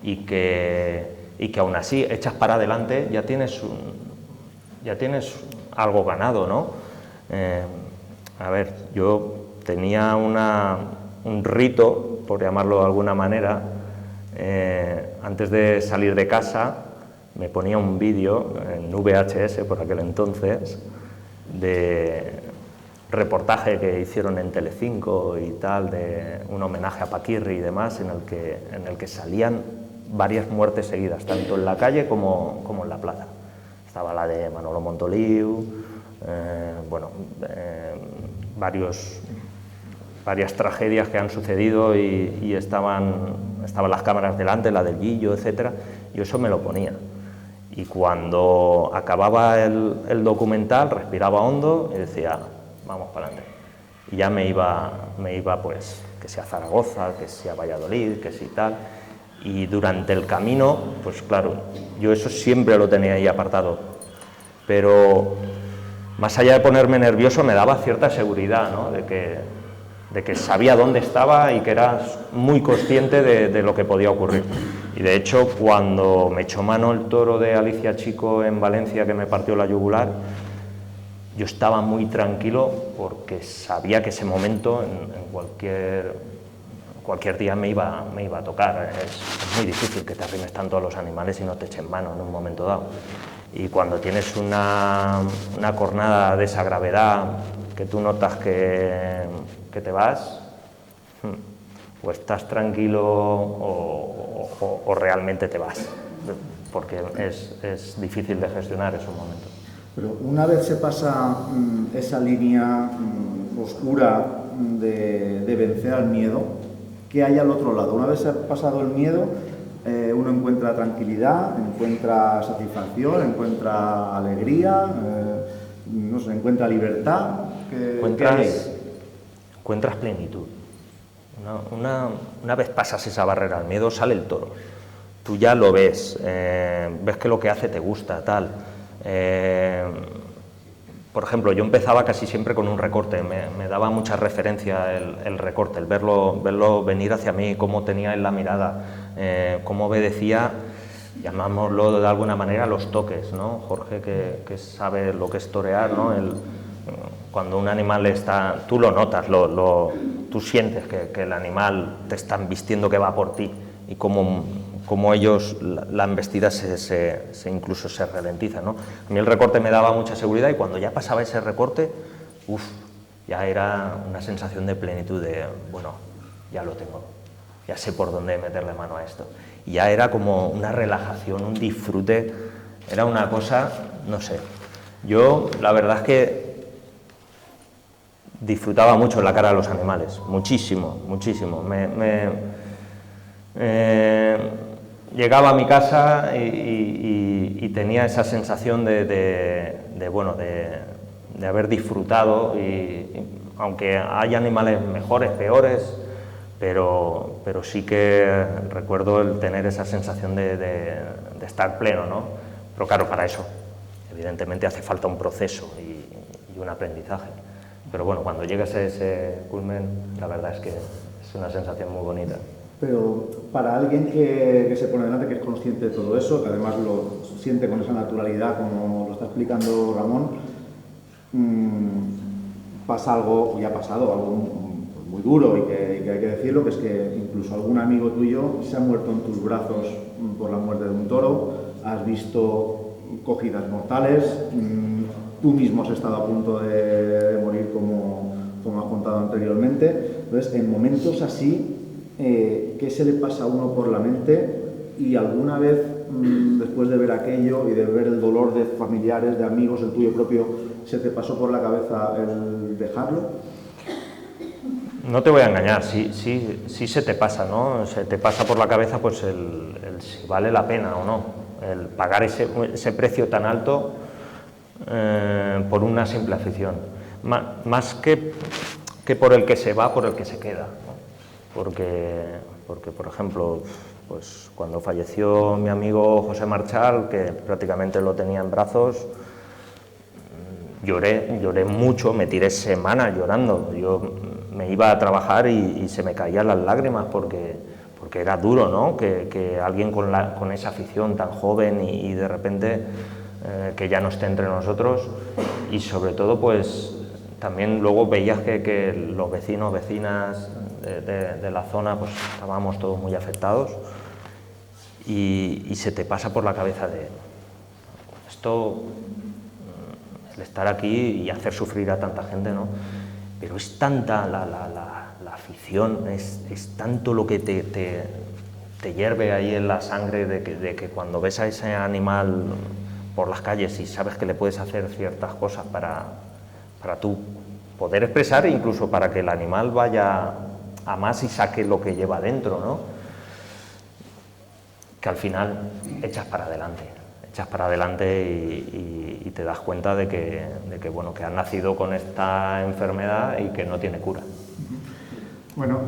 y que aún así echas para adelante, ya tienes algo ganado, ¿no? A ver, yo tenía un rito, por llamarlo de alguna manera. Antes de salir de casa me ponía un vídeo en VHS por aquel entonces de reportaje que hicieron en Telecinco y tal, de un homenaje a Paquirri y demás, en el que salían varias muertes seguidas, tanto en la calle como en la plaza. Estaba la de Manolo Montoliu, varias tragedias que han sucedido y estaban las cámaras delante, la del Guillo, etc. Yo eso me lo ponía. Y cuando acababa el documental, respiraba hondo y decía, vamos para adelante. Y ya me iba pues, que sea a Zaragoza, que sea a Valladolid, que sea tal. Y durante el camino, pues claro, yo eso siempre lo tenía ahí apartado. Pero más allá de ponerme nervioso, me daba cierta seguridad, ¿no? de que sabía dónde estaba y que era muy consciente de lo que podía ocurrir. Y de hecho, cuando me echó mano el toro de Alicia Chico en Valencia, que me partió la yugular, yo estaba muy tranquilo porque sabía que ese momento en cualquier día me iba a tocar. Es muy difícil que te arrimes tanto a los animales y no te echen mano en un momento dado. Y cuando tienes una cornada de esa gravedad, que tú notas que te vas, o estás tranquilo o realmente te vas, porque es difícil de gestionar esos momentos.
Pero una vez se pasa esa línea oscura de vencer al miedo, ¿qué hay al otro lado? Una vez se ha pasado el miedo, uno encuentra tranquilidad, encuentra satisfacción, encuentra alegría, no sé, encuentra libertad.
Encuentras plenitud. Una vez pasas esa barrera al miedo, sale el toro. Tú ya lo ves, ves que lo que hace te gusta, tal. por ejemplo, yo empezaba casi siempre con un recorte, me daba mucha referencia el recorte, el verlo venir hacia mí, cómo tenía en la mirada, cómo obedecía, llamámoslo de alguna manera, los toques, ¿no? Jorge, que sabe lo que es torear, ¿no? Cuando un animal está, tú lo notas, tú sientes que el animal te está vistiendo que va por ti, y como ellos, la embestida incluso se ralentiza, ¿no? A mí el recorte me daba mucha seguridad, y cuando ya pasaba ese recorte, ya era una sensación de plenitud, de, bueno, ya lo tengo, ya sé por dónde meterle mano a esto. Y ya era como una relajación, un disfrute, era una cosa, no sé. Yo, la verdad es que disfrutaba mucho la cara de los animales, muchísimo, muchísimo. Llegaba a mi casa y tenía esa sensación de haber disfrutado, aunque hay animales mejores, peores, pero sí que recuerdo el tener esa sensación de estar pleno, ¿no? Pero claro, para eso evidentemente hace falta un proceso y un aprendizaje. Pero bueno, cuando llegas a ese culmen, la verdad es que es una sensación muy bonita.
Pero para alguien que se pone delante, que es consciente de todo eso, que además lo siente con esa naturalidad, como lo está explicando Ramón, pasa algo, y ha pasado algo muy duro y que hay que decirlo, que es que incluso algún amigo tuyo se ha muerto en tus brazos por la muerte de un toro, has visto cogidas mortales, tú mismo has estado a punto de morir, como has contado anteriormente. Entonces, en momentos así, ¿qué se le pasa a uno por la mente? Y alguna vez, después de ver aquello y de ver el dolor de familiares, de amigos, el tuyo propio, ¿se te pasó por la cabeza el dejarlo?
No te voy a engañar, sí se te pasa, ¿no? Se te pasa por la cabeza pues el si vale la pena o no, el pagar ese precio tan alto por una simple afición. Más que por el que se va, por el que se queda, ¿no? Porque, por ejemplo, pues cuando falleció mi amigo José Marchal, que prácticamente lo tenía en brazos, lloré mucho, me tiré semanas llorando. Yo me iba a trabajar y se me caían las lágrimas porque era duro, ¿no? Que alguien con esa afición tan joven y de repente que ya no esté entre nosotros, y sobre todo pues también luego veías que los vecinos, vecinas de la zona, pues estábamos todos muy afectados, y se te pasa por la cabeza de esto, el estar aquí y hacer sufrir a tanta gente, ¿no? Pero es tanta la afición, es tanto lo que te hierve ahí en la sangre de que cuando ves a ese animal por las calles y sabes que le puedes hacer ciertas cosas para tú poder expresar, e incluso para que el animal vaya a más y saque lo que lleva dentro, ¿no? Que al final echas para adelante y te das cuenta de que bueno, que has nacido con esta enfermedad y que no tiene cura.
Bueno,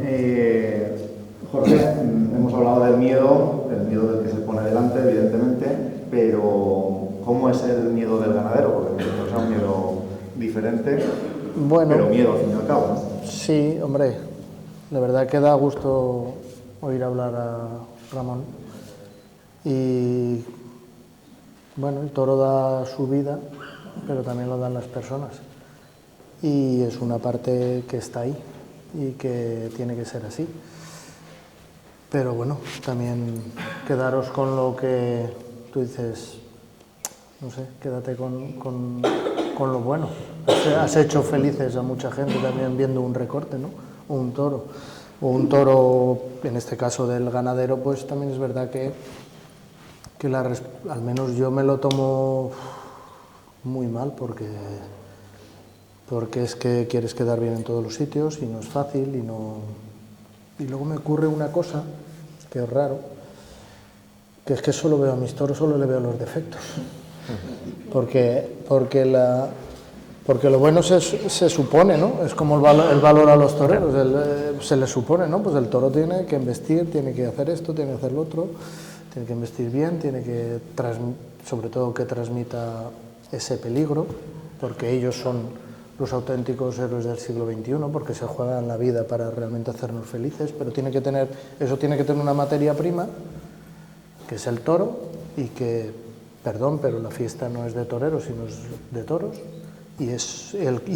Jorge, hemos hablado del miedo del que se pone delante, evidentemente, pero ¿cómo es el miedo del ganadero? Porque es un miedo diferente, bueno, pero miedo al fin y al cabo, ¿no?
Sí, hombre, la verdad que da gusto oír hablar a Ramón. Y bueno, el toro da su vida, pero también lo dan las personas. Y es una parte que está ahí y que tiene que ser así. Pero bueno, también quedaros con lo que tú dices, no sé, quédate con lo bueno. Has hecho felices a mucha gente también viendo un recorte, ¿no? O un toro. O un toro, en este caso del ganadero, pues también es verdad que al menos yo me lo tomo muy mal porque es que quieres quedar bien en todos los sitios y no es fácil y luego me ocurre una cosa que es raro, que es que solo veo a mis toros, solo le veo los defectos, porque lo bueno se supone, ¿no? Es como el valor a los toreros, se les supone, ¿no? Pues el toro tiene que embestir, tiene que hacer esto, tiene que hacer lo otro, tiene que embestir bien, tiene que sobre todo que transmita ese peligro, porque ellos son los auténticos héroes del siglo XXI, porque se juegan la vida para realmente hacernos felices, pero eso tiene que tener una materia prima, que es el toro, y que, perdón, pero la fiesta no es de toreros, sino es de toros, y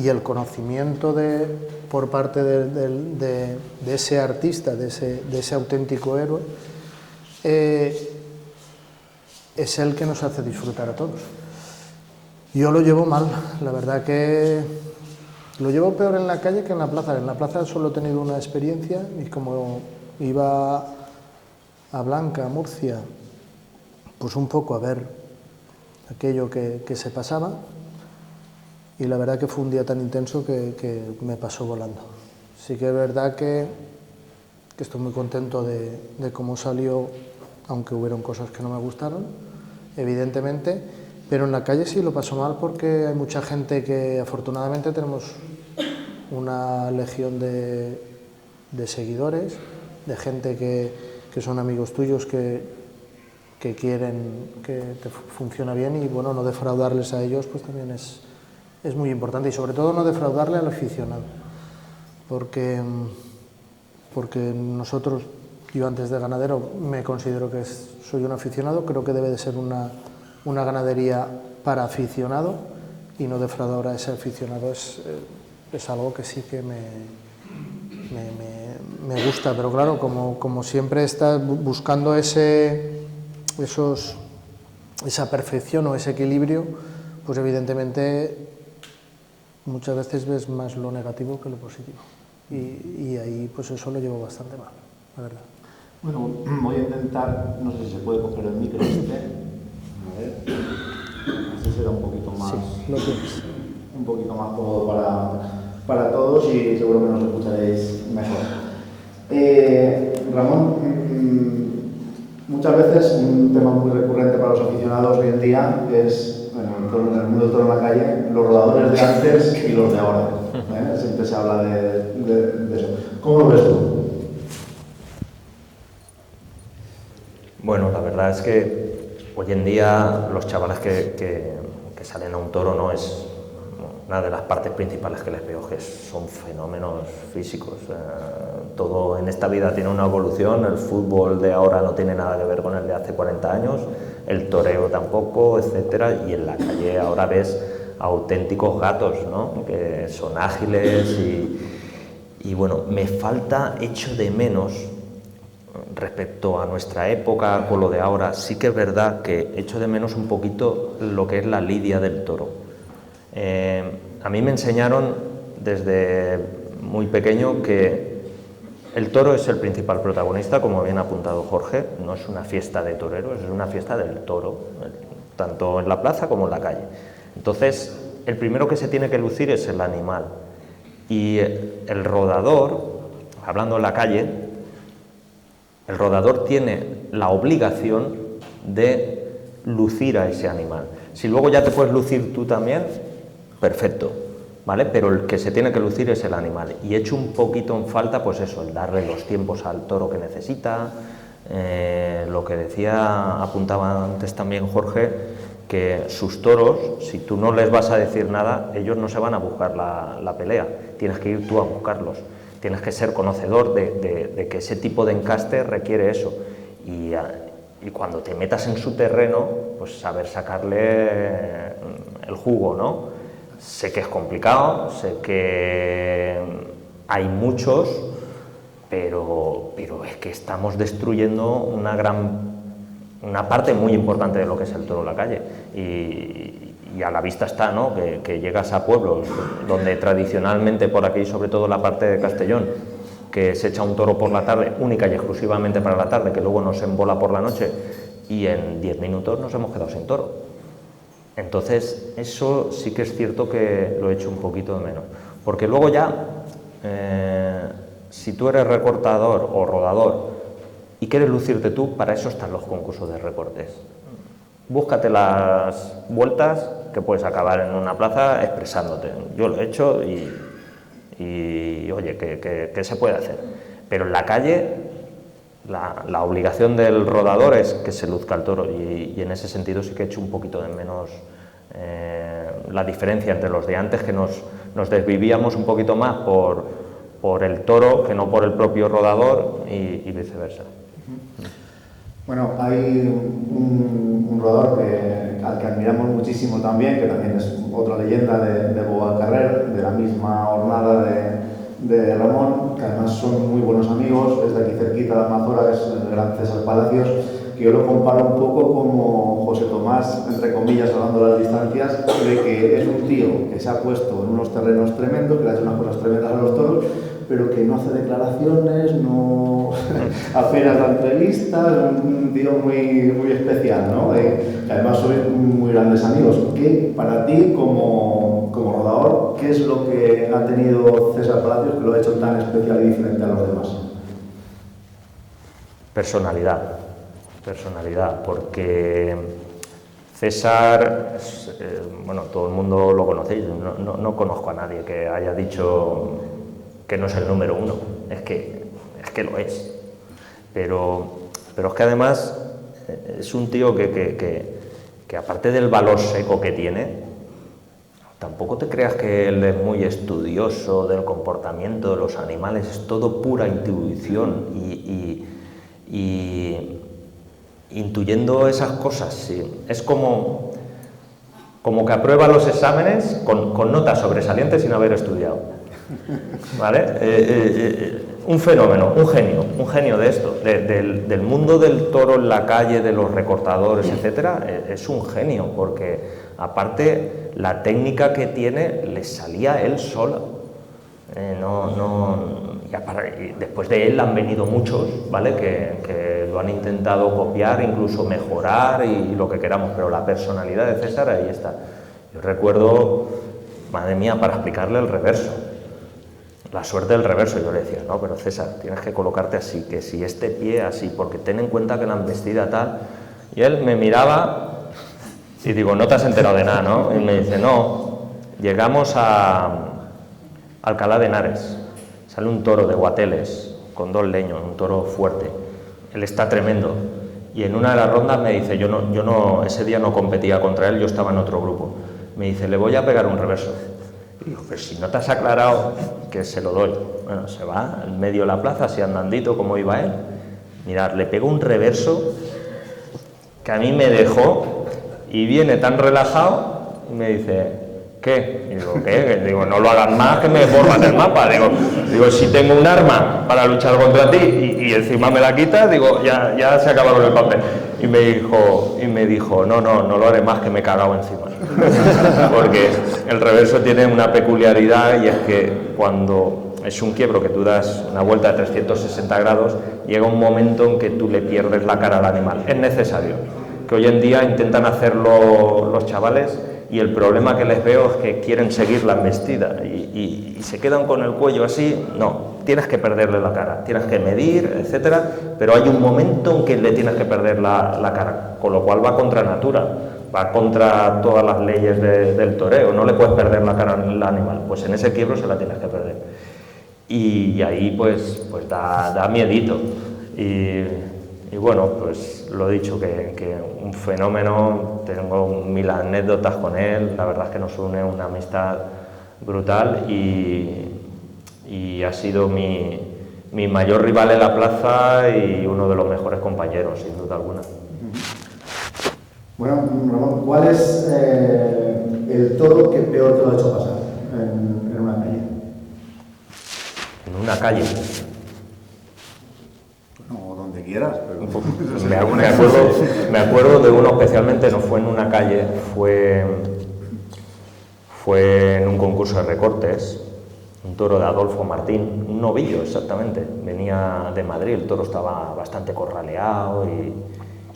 el conocimiento por parte de ese artista, de ese auténtico héroe, es el que nos hace disfrutar a todos. Yo lo llevo mal, la verdad que lo llevo peor en la calle que en la plaza. En la plaza solo he tenido una experiencia y como iba a Blanca, a Murcia, pues un poco a ver aquello que se pasaba, y la verdad que fue un día tan intenso que me pasó volando. Sí que es verdad que estoy muy contento de cómo salió, aunque hubieron cosas que no me gustaron, evidentemente, pero en la calle sí lo paso mal porque hay mucha gente que afortunadamente tenemos una legión de seguidores, de gente que son amigos tuyos que quieren que te funcione bien, y bueno, no defraudarles a ellos pues también es muy importante, y sobre todo no defraudarle al aficionado, porque nosotros, yo antes de ganadero me considero que soy un aficionado, creo que debe de ser una ganadería para aficionado y no defraudar a ese aficionado es algo que sí que me gusta, pero claro, como siempre estás buscando esa perfección o ese equilibrio, pues evidentemente muchas veces ves más lo negativo que lo positivo, y ahí pues eso lo llevo bastante mal, la verdad.
Bueno, voy a intentar, no sé si se puede coger el micro a ver, así será un poquito más,
sí, lo tienes.
Un poquito más cómodo para todos, y seguro que nos escucharéis mejor. Ramón, muchas veces un tema muy recurrente para los aficionados hoy en día es, bueno, en el mundo del toro en la calle, los rodadores de antes y los de ahora. Siempre se habla de eso. ¿Cómo lo ves tú?
Bueno, la verdad es que hoy en día los chavales que salen a un toro, no es una de las partes principales que les veo, que son fenómenos físicos. Todo en esta vida tiene una evolución, el fútbol de ahora no tiene nada que ver con el de hace 40 años, el toreo tampoco, etcétera, y en la calle ahora ves auténticos gatos, ¿no?, que son ágiles y bueno, me falta, echo de menos. Respecto a nuestra época con lo de ahora, sí que es verdad que echo de menos un poquito lo que es la lidia del toro. A mí me enseñaron desde muy pequeño que el toro es el principal protagonista, como bien ha apuntado Jorge, no es una fiesta de toreros, es una fiesta del toro, tanto en la plaza como en la calle. Entonces, el primero que se tiene que lucir es el animal, y el rodador, hablando en la calle, el rodador tiene la obligación de lucir a ese animal. Si luego ya te puedes lucir tú también, perfecto, ¿vale? Pero el que se tiene que lucir es el animal. Y echo un poquito en falta, pues eso, el darle los tiempos al toro que necesita, lo que apuntaba antes también Jorge, que sus toros, si tú no les vas a decir nada, ellos no se van a buscar la pelea, tienes que ir tú a buscarlos. Tienes que ser conocedor de que ese tipo de encaste requiere eso, y cuando te metas en su terreno, pues saber sacarle el jugo, ¿no? Sé que es complicado, sé que hay muchos, pero es que estamos destruyendo una parte muy importante de lo que es el toro en la calle, y a la vista está, ¿no?, que llegas a pueblos donde tradicionalmente, por aquí, sobre todo la parte de Castellón, que se echa un toro por la tarde, única y exclusivamente para la tarde, que luego nos embola por la noche, y en 10 minutos nos hemos quedado sin toro. Entonces, eso sí que es cierto que lo echo un poquito de menos. Porque luego ya, si tú eres recortador o rodador y quieres lucirte tú, para eso están los concursos de recortes. Búscate las vueltas que puedes acabar en una plaza expresándote. Yo lo he hecho y oye, ¿qué se puede hacer? Pero en la calle la obligación del rodador es que se luzca el toro, y en ese sentido sí que he hecho un poquito de menos la diferencia entre los de antes, que nos desvivíamos un poquito más por el toro que no por el propio rodador y viceversa.
Bueno, hay un rodador al que admiramos muchísimo también, que también es otra leyenda de Boal Carrer, de la misma hornada de Ramón, que además son muy buenos amigos, es de aquí cerquita de Almazora, es el gran César Palacios, que yo lo comparo un poco como José Tomás, entre comillas, hablando de las distancias, de que es un tío que se ha puesto en unos terrenos tremendos, que le ha hecho unas cosas tremendas a los toros, pero que no hace declaraciones, no apenas da entrevistas, un tío muy especial, ¿no? Que además sois muy grandes amigos. ¿Qué, para ti, como rodador, qué es lo que ha tenido César Palacios que lo ha hecho tan especial y diferente a los demás?
Personalidad, porque César, bueno, todo el mundo lo conocéis, no conozco a nadie que haya dicho que no es el número uno, es que lo es, pero es que además es un tío que aparte del valor seco que tiene, tampoco te creas que él es muy estudioso del comportamiento de los animales, es todo pura intuición y intuyendo esas cosas, sí. Es como que aprueba los exámenes con notas sobresalientes sin haber estudiado. ¿Vale? Un fenómeno, un genio de esto, del mundo del toro en la calle, de los recortadores, etcétera, es un genio, porque aparte la técnica que tiene le salía él solo. Y después de él han venido muchos, ¿vale? Que lo han intentado copiar, incluso mejorar y lo que queramos, pero la personalidad de César ahí está. Yo recuerdo, madre mía, para explicarle el reverso, la suerte del reverso, yo le decía, no, pero César, tienes que colocarte así, que si este pie así, porque ten en cuenta que la embestida tal, y él me miraba y digo, no te has enterado de nada, ¿no? Y me dice, no, llegamos a Alcalá de Henares, sale un toro de Guateles con 2 leños, un toro fuerte, él está tremendo, y en una de las rondas me dice, yo no, ese día no competía contra él, yo estaba en otro grupo, me dice, le voy a pegar un reverso. Y digo, pero si no te has aclarado, que se lo doy. Bueno, se va en medio de la plaza, así andandito como iba él. Mirad, le pegó un reverso que a mí me dejó y viene tan relajado y me dice, ¿qué? Y digo, ¿qué? Digo, no lo hagas más que me borras del mapa. Digo, si tengo un arma para luchar contra ti y encima me la quitas, digo, ya se acaba con el papel. Y me dijo, no lo haré más que me he cagado encima. Porque el reverso tiene una peculiaridad y es que cuando es un quiebro que tú das una vuelta de 360 grados, llega un momento en que tú le pierdes la cara al animal. Es necesario, que hoy en día intentan hacerlo los chavales y el problema que les veo es que quieren seguir la embestida y se quedan con el cuello así. No, tienes que perderle la cara, tienes que medir, etcétera, pero hay un momento en que le tienes que perder la cara, con lo cual va contra natura, va contra todas las leyes del toreo, no le puedes perder la cara al animal, pues en ese quiebro se la tienes que perder. Y ahí pues da miedito. Y bueno, pues lo dicho, que un fenómeno, tengo 1000 anécdotas con él, la verdad es que nos une una amistad brutal y ha sido mi mayor rival en la plaza y uno de los mejores compañeros, sin duda alguna.
Bueno, Ramón, ¿cuál es el toro que peor te lo ha hecho pasar en una calle?
En una calle.
No, donde quieras, pero...
Me acuerdo de uno especialmente, no fue en una calle, fue en un concurso de recortes, un toro de Adolfo Martín, un novillo exactamente, venía de Madrid, el toro estaba bastante corraleado y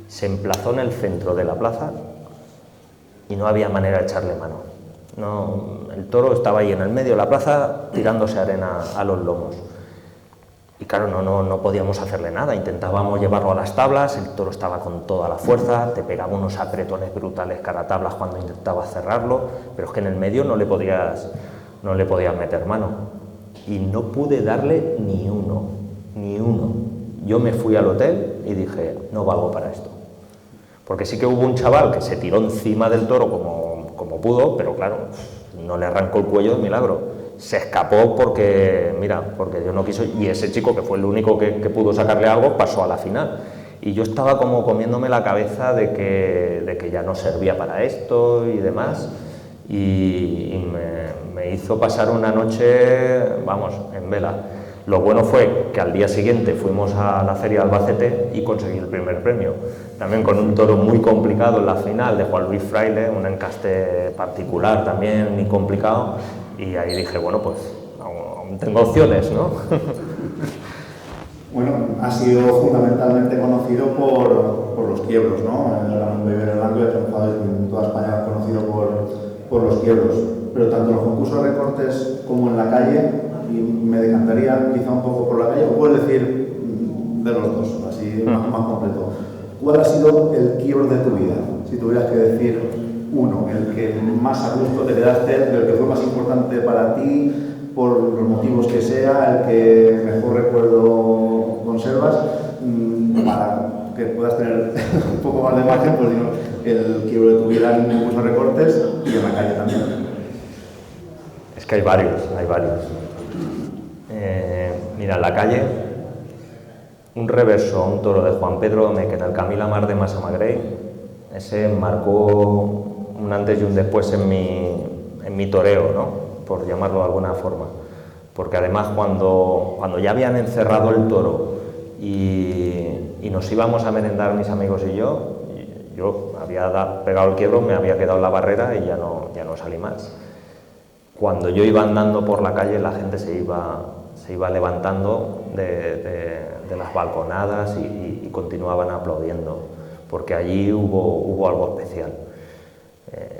se emplazó en el centro de la plaza y no había manera de echarle mano. No, el toro estaba ahí en el medio de la plaza tirándose arena a los lomos. Y claro, no podíamos hacerle nada, intentábamos llevarlo a las tablas, el toro estaba con toda la fuerza, te pegaba unos apretones brutales cara tablas cuando intentabas cerrarlo, pero es que en el medio no le podías meter mano. Y no pude darle ni uno. Yo me fui al hotel y dije, no valgo para esto. Porque sí que hubo un chaval que se tiró encima del toro como como pudo, pero claro, no le arrancó el cuello de milagro. Se escapó porque, mira, porque Dios no quiso, y ese chico, que fue el único que pudo sacarle algo, pasó a la final. Y yo estaba como comiéndome la cabeza de que ya no servía para esto y demás, y me hizo pasar una noche, vamos, en vela. Lo bueno fue que al día siguiente fuimos a la Feria de Albacete y conseguí el primer premio, también con un toro muy complicado en la final de Juan Luis Fraile, un encaste particular también y complicado, y ahí dije, bueno, pues aún tengo opciones, ¿no?
Bueno, ha sido fundamentalmente conocido por los quiebros, ¿no? El Gran Beber Orlando y triunfadores en toda España conocido por los quiebros. Pero tanto en los concursos de recortes como en la calle, y me decantaría quizá un poco por la calle, o puedes decir de los dos, así más completo. ¿Cuál ha sido el quiebro de tu vida? Si tuvieras que decir uno, el que más a gusto te quedaste, el que fue más importante para ti, por los motivos que sea, el que mejor recuerdo conservas, para que puedas tener un poco más de margen, pues digo, el quiebro de tu vida en concursos de recortes y en la calle también.
Es que hay varios. Mira, en la calle, un reverso a un toro de Juan Pedro Domecq en el Camila Mar de Massamagrell, ese marcó un antes y un después en mi toreo, ¿no? Por llamarlo de alguna forma, porque además cuando ya habían encerrado el toro y nos íbamos a merendar mis amigos y yo había pegado el quiebro, me había quedado en la barrera y ya no salí más. Cuando yo iba andando por la calle, la gente se iba levantando de las balconadas y continuaban aplaudiendo, porque allí hubo algo especial.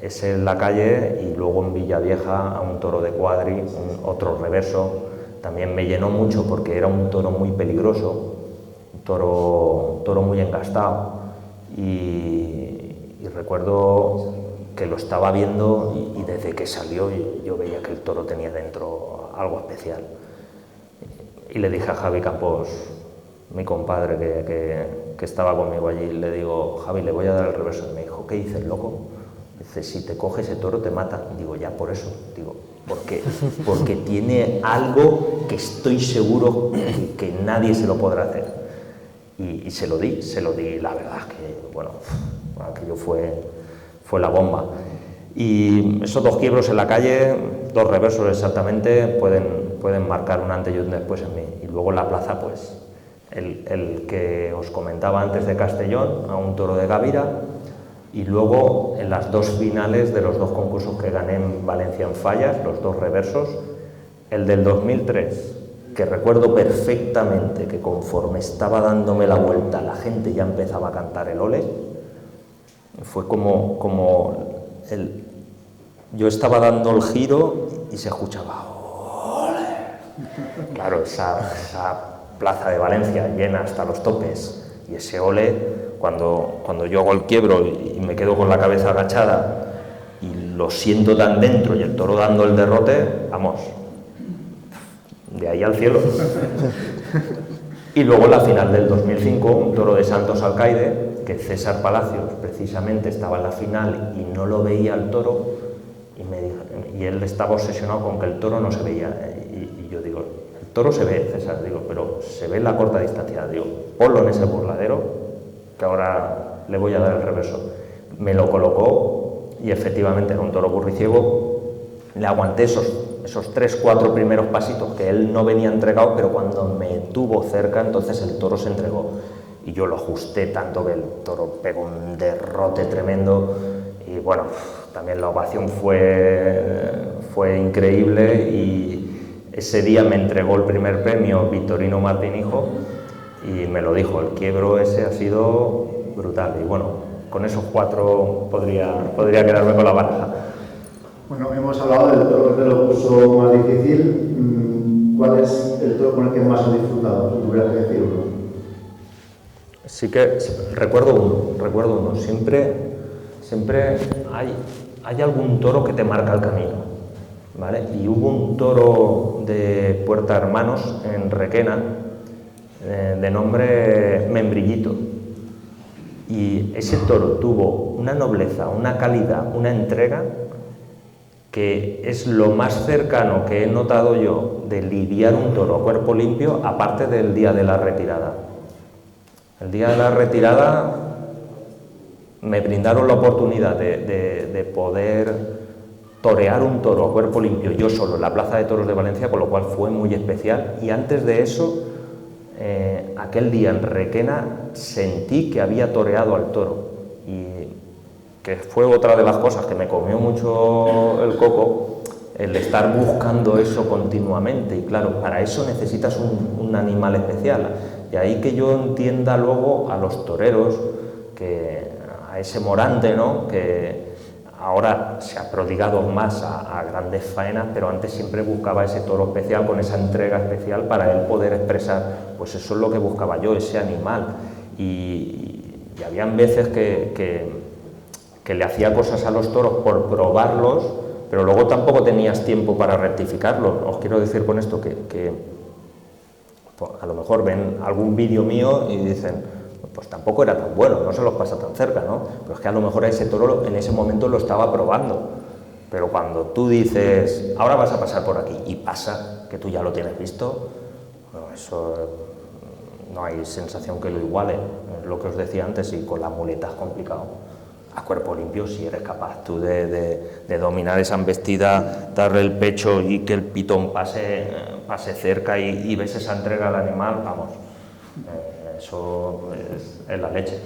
Es en la calle, y luego en Villavieja a un toro de cuadri, otro reverso, también me llenó mucho porque era un toro muy peligroso, un toro muy engastado, y recuerdo que lo estaba viendo y desde que salió yo veía que el toro tenía dentro algo especial. Y le dije a Javi Campos, mi compadre que estaba conmigo allí, le digo, Javi, le voy a dar el reverso. Y me dijo, ¿qué dices, loco? Dice, si te coge ese toro te mata. Digo, ya por eso. Digo, porque tiene algo que estoy seguro que nadie se lo podrá hacer. Y se lo di, la verdad es que, bueno, aquello fue la bomba. Y esos dos quiebros en la calle, dos reversos exactamente, pueden marcar un antes y un después en mí. Y luego en la plaza, pues, el que os comentaba antes de Castellón, a un toro de Gavira, y luego en las dos finales de los dos concursos que gané en Valencia en Fallas, los dos reversos, el del 2003, que recuerdo perfectamente que conforme estaba dándome la vuelta la gente ya empezaba a cantar el ole, fue como yo estaba dando el giro y se escuchaba ole. Claro, esa plaza de Valencia llena hasta los topes, y ese ole, cuando yo hago el quiebro y me quedo con la cabeza agachada y lo siento tan dentro y el toro dando el derrote, vamos, de ahí al cielo. Y luego la final del 2005, un toro de Santos Alcaide, que César Palacios precisamente estaba en la final y no lo veía al toro, y él estaba obsesionado con que el toro no se veía. Y yo digo, el toro se ve, César, digo, pero se ve en la corta distancia. Digo, ponlo en ese burladero, que ahora le voy a dar el reverso. Me lo colocó y efectivamente era un toro burriciego. Le aguanté esos 3-4 primeros pasitos que él no venía entregado, pero cuando me tuvo cerca, entonces el toro se entregó. Y yo lo ajusté tanto que el toro pegó un derrote tremendo. Y bueno, también la ovación fue increíble, y ese día me entregó el primer premio Victorino Martín Hijo y me lo dijo, el quiebro ese ha sido brutal. Y bueno, con esos 4 podría quedarme con la baraja.
Bueno, hemos hablado del toro que te lo puso más difícil. ¿Cuál es el toro con el que más has disfrutado? Si tuvieras que decir uno.
Sí que recuerdo uno. Siempre hay algún toro que te marca el camino, ¿vale? Y hubo un toro de Puerta Hermanos en Requena, de nombre Membrillito, y ese toro tuvo una nobleza, una calidad, una entrega que es lo más cercano que he notado yo de lidiar un toro a cuerpo limpio, aparte del día de la retirada. El día de la retirada me brindaron la oportunidad de poder torear un toro a cuerpo limpio yo solo en la Plaza de Toros de Valencia, con lo cual fue muy especial. Y antes de eso, aquel día en Requena sentí que había toreado al toro, y que fue otra de las cosas que me comió mucho el coco, el estar buscando eso continuamente. Y claro, para eso necesitas un animal especial. Y ahí que yo entienda luego a los toreros, a ese Morante, ¿no?, que ahora se ha prodigado más a grandes faenas, pero antes siempre buscaba ese toro especial, con esa entrega especial, para él poder expresar, pues eso es lo que buscaba yo, ese animal. Y habían veces que le hacía cosas a los toros por probarlos, pero luego tampoco tenías tiempo para rectificarlos. Os quiero decir con esto que pues, a lo mejor ven algún vídeo mío y dicen, pues tampoco era tan bueno, no se los pasa tan cerca, ¿no? Pero es que a lo mejor a ese toro en ese momento lo estaba probando. Pero cuando tú dices, ahora vas a pasar por aquí, y pasa, que tú ya lo tienes visto, bueno, eso no hay sensación que lo iguale. Es lo que os decía antes, y con la muleta es complicado. A cuerpo limpio, si eres capaz tú de dominar esa embestida, darle el pecho y que el pitón pase cerca y ves esa entrega al animal, vamos, eso es la leche.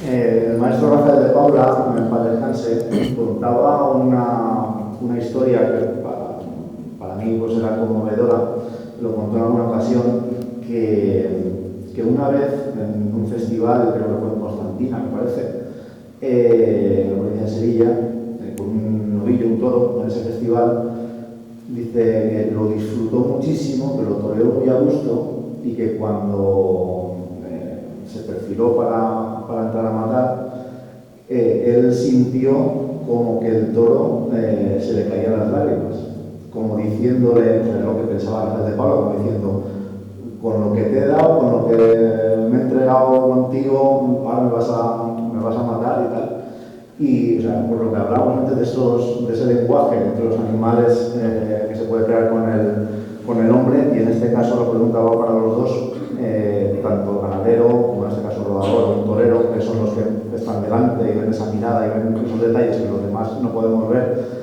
El maestro Rafael de Paula, en paz descanse, contaba una historia que para mí pues era conmovedora. Lo contó en alguna ocasión, que una vez en un festival, creo que fue en Constantina, me parece, en la provincia de Sevilla, con un novillo, un toro, en ese festival, dice que lo disfrutó muchísimo, que lo toreó muy a gusto, y que cuando se perfiló para entrar a matar, él sintió como que el toro se le caían las lágrimas, como diciéndole, lo que pensaba Rafael de Paula, como diciendo, con lo que te he dado, con lo que me he entregado contigo, ahora me vas a matar y tal. Y o sea, por lo que hablábamos antes de ese lenguaje entre los animales que se puede crear con el hombre, y en este caso la pregunta va para los dos, tanto el ganadero como en este caso el rodador o un torero, que son los que están delante y ven esa mirada y ven esos detalles que los demás no podemos ver.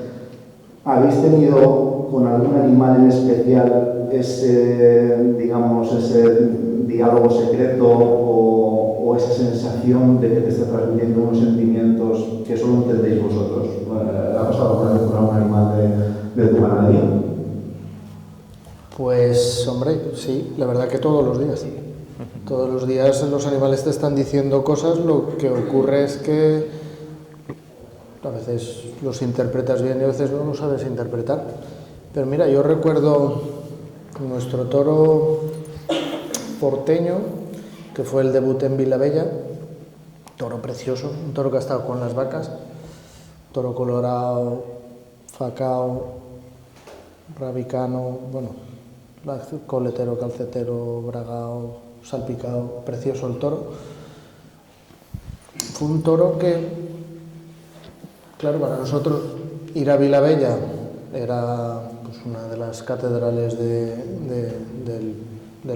¿Habéis tenido con algún animal en especial ese diálogo secreto o esa sensación de que te está transmitiendo unos sentimientos que solo entendéis vosotros? ¿Ha pasado con algún animal de tu ganadería?
Pues, hombre, sí, la verdad que todos los días. Todos los días los animales te están diciendo cosas, lo que ocurre es que a veces los interpretas bien y a veces no los sabes interpretar. Pero mira, yo recuerdo nuestro toro porteño, que fue el debut en Vilabella, toro precioso, un toro que ha estado con las vacas, toro colorado, facao, rabicano, bueno, coletero, calcetero, bragao, salpicado, precioso el toro. Fue un toro que, claro, para nosotros ir a Vilabella era pues, una de las catedrales del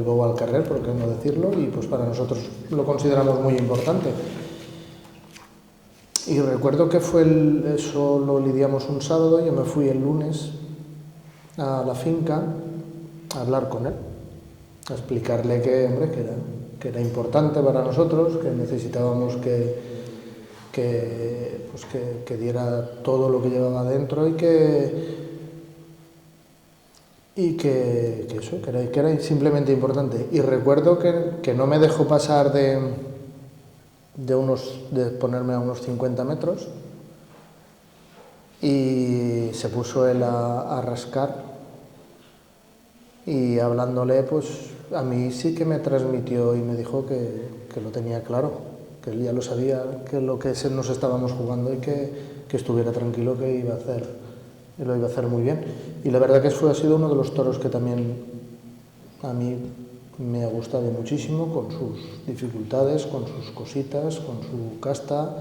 bobo al carrer, por qué no decirlo, y pues para nosotros lo consideramos muy importante. Y recuerdo que eso lo lidiamos un sábado, yo me fui el lunes a la finca a hablar con él, a explicarle que, hombre, que era importante para nosotros, que necesitábamos que diera todo lo que llevaba dentro y que era simplemente importante. Y recuerdo que no me dejó pasar de ponerme a unos 50 metros y se puso él a rascar, y hablándole, pues a mí sí que me transmitió y me dijo que lo tenía claro, que él ya lo sabía, que lo que nos estábamos jugando y que estuviera tranquilo, que iba a hacer, y lo iba a hacer muy bien. Y la verdad que ha sido uno de los toros que también a mí me ha gustado muchísimo, con sus dificultades, con sus cositas, con su casta,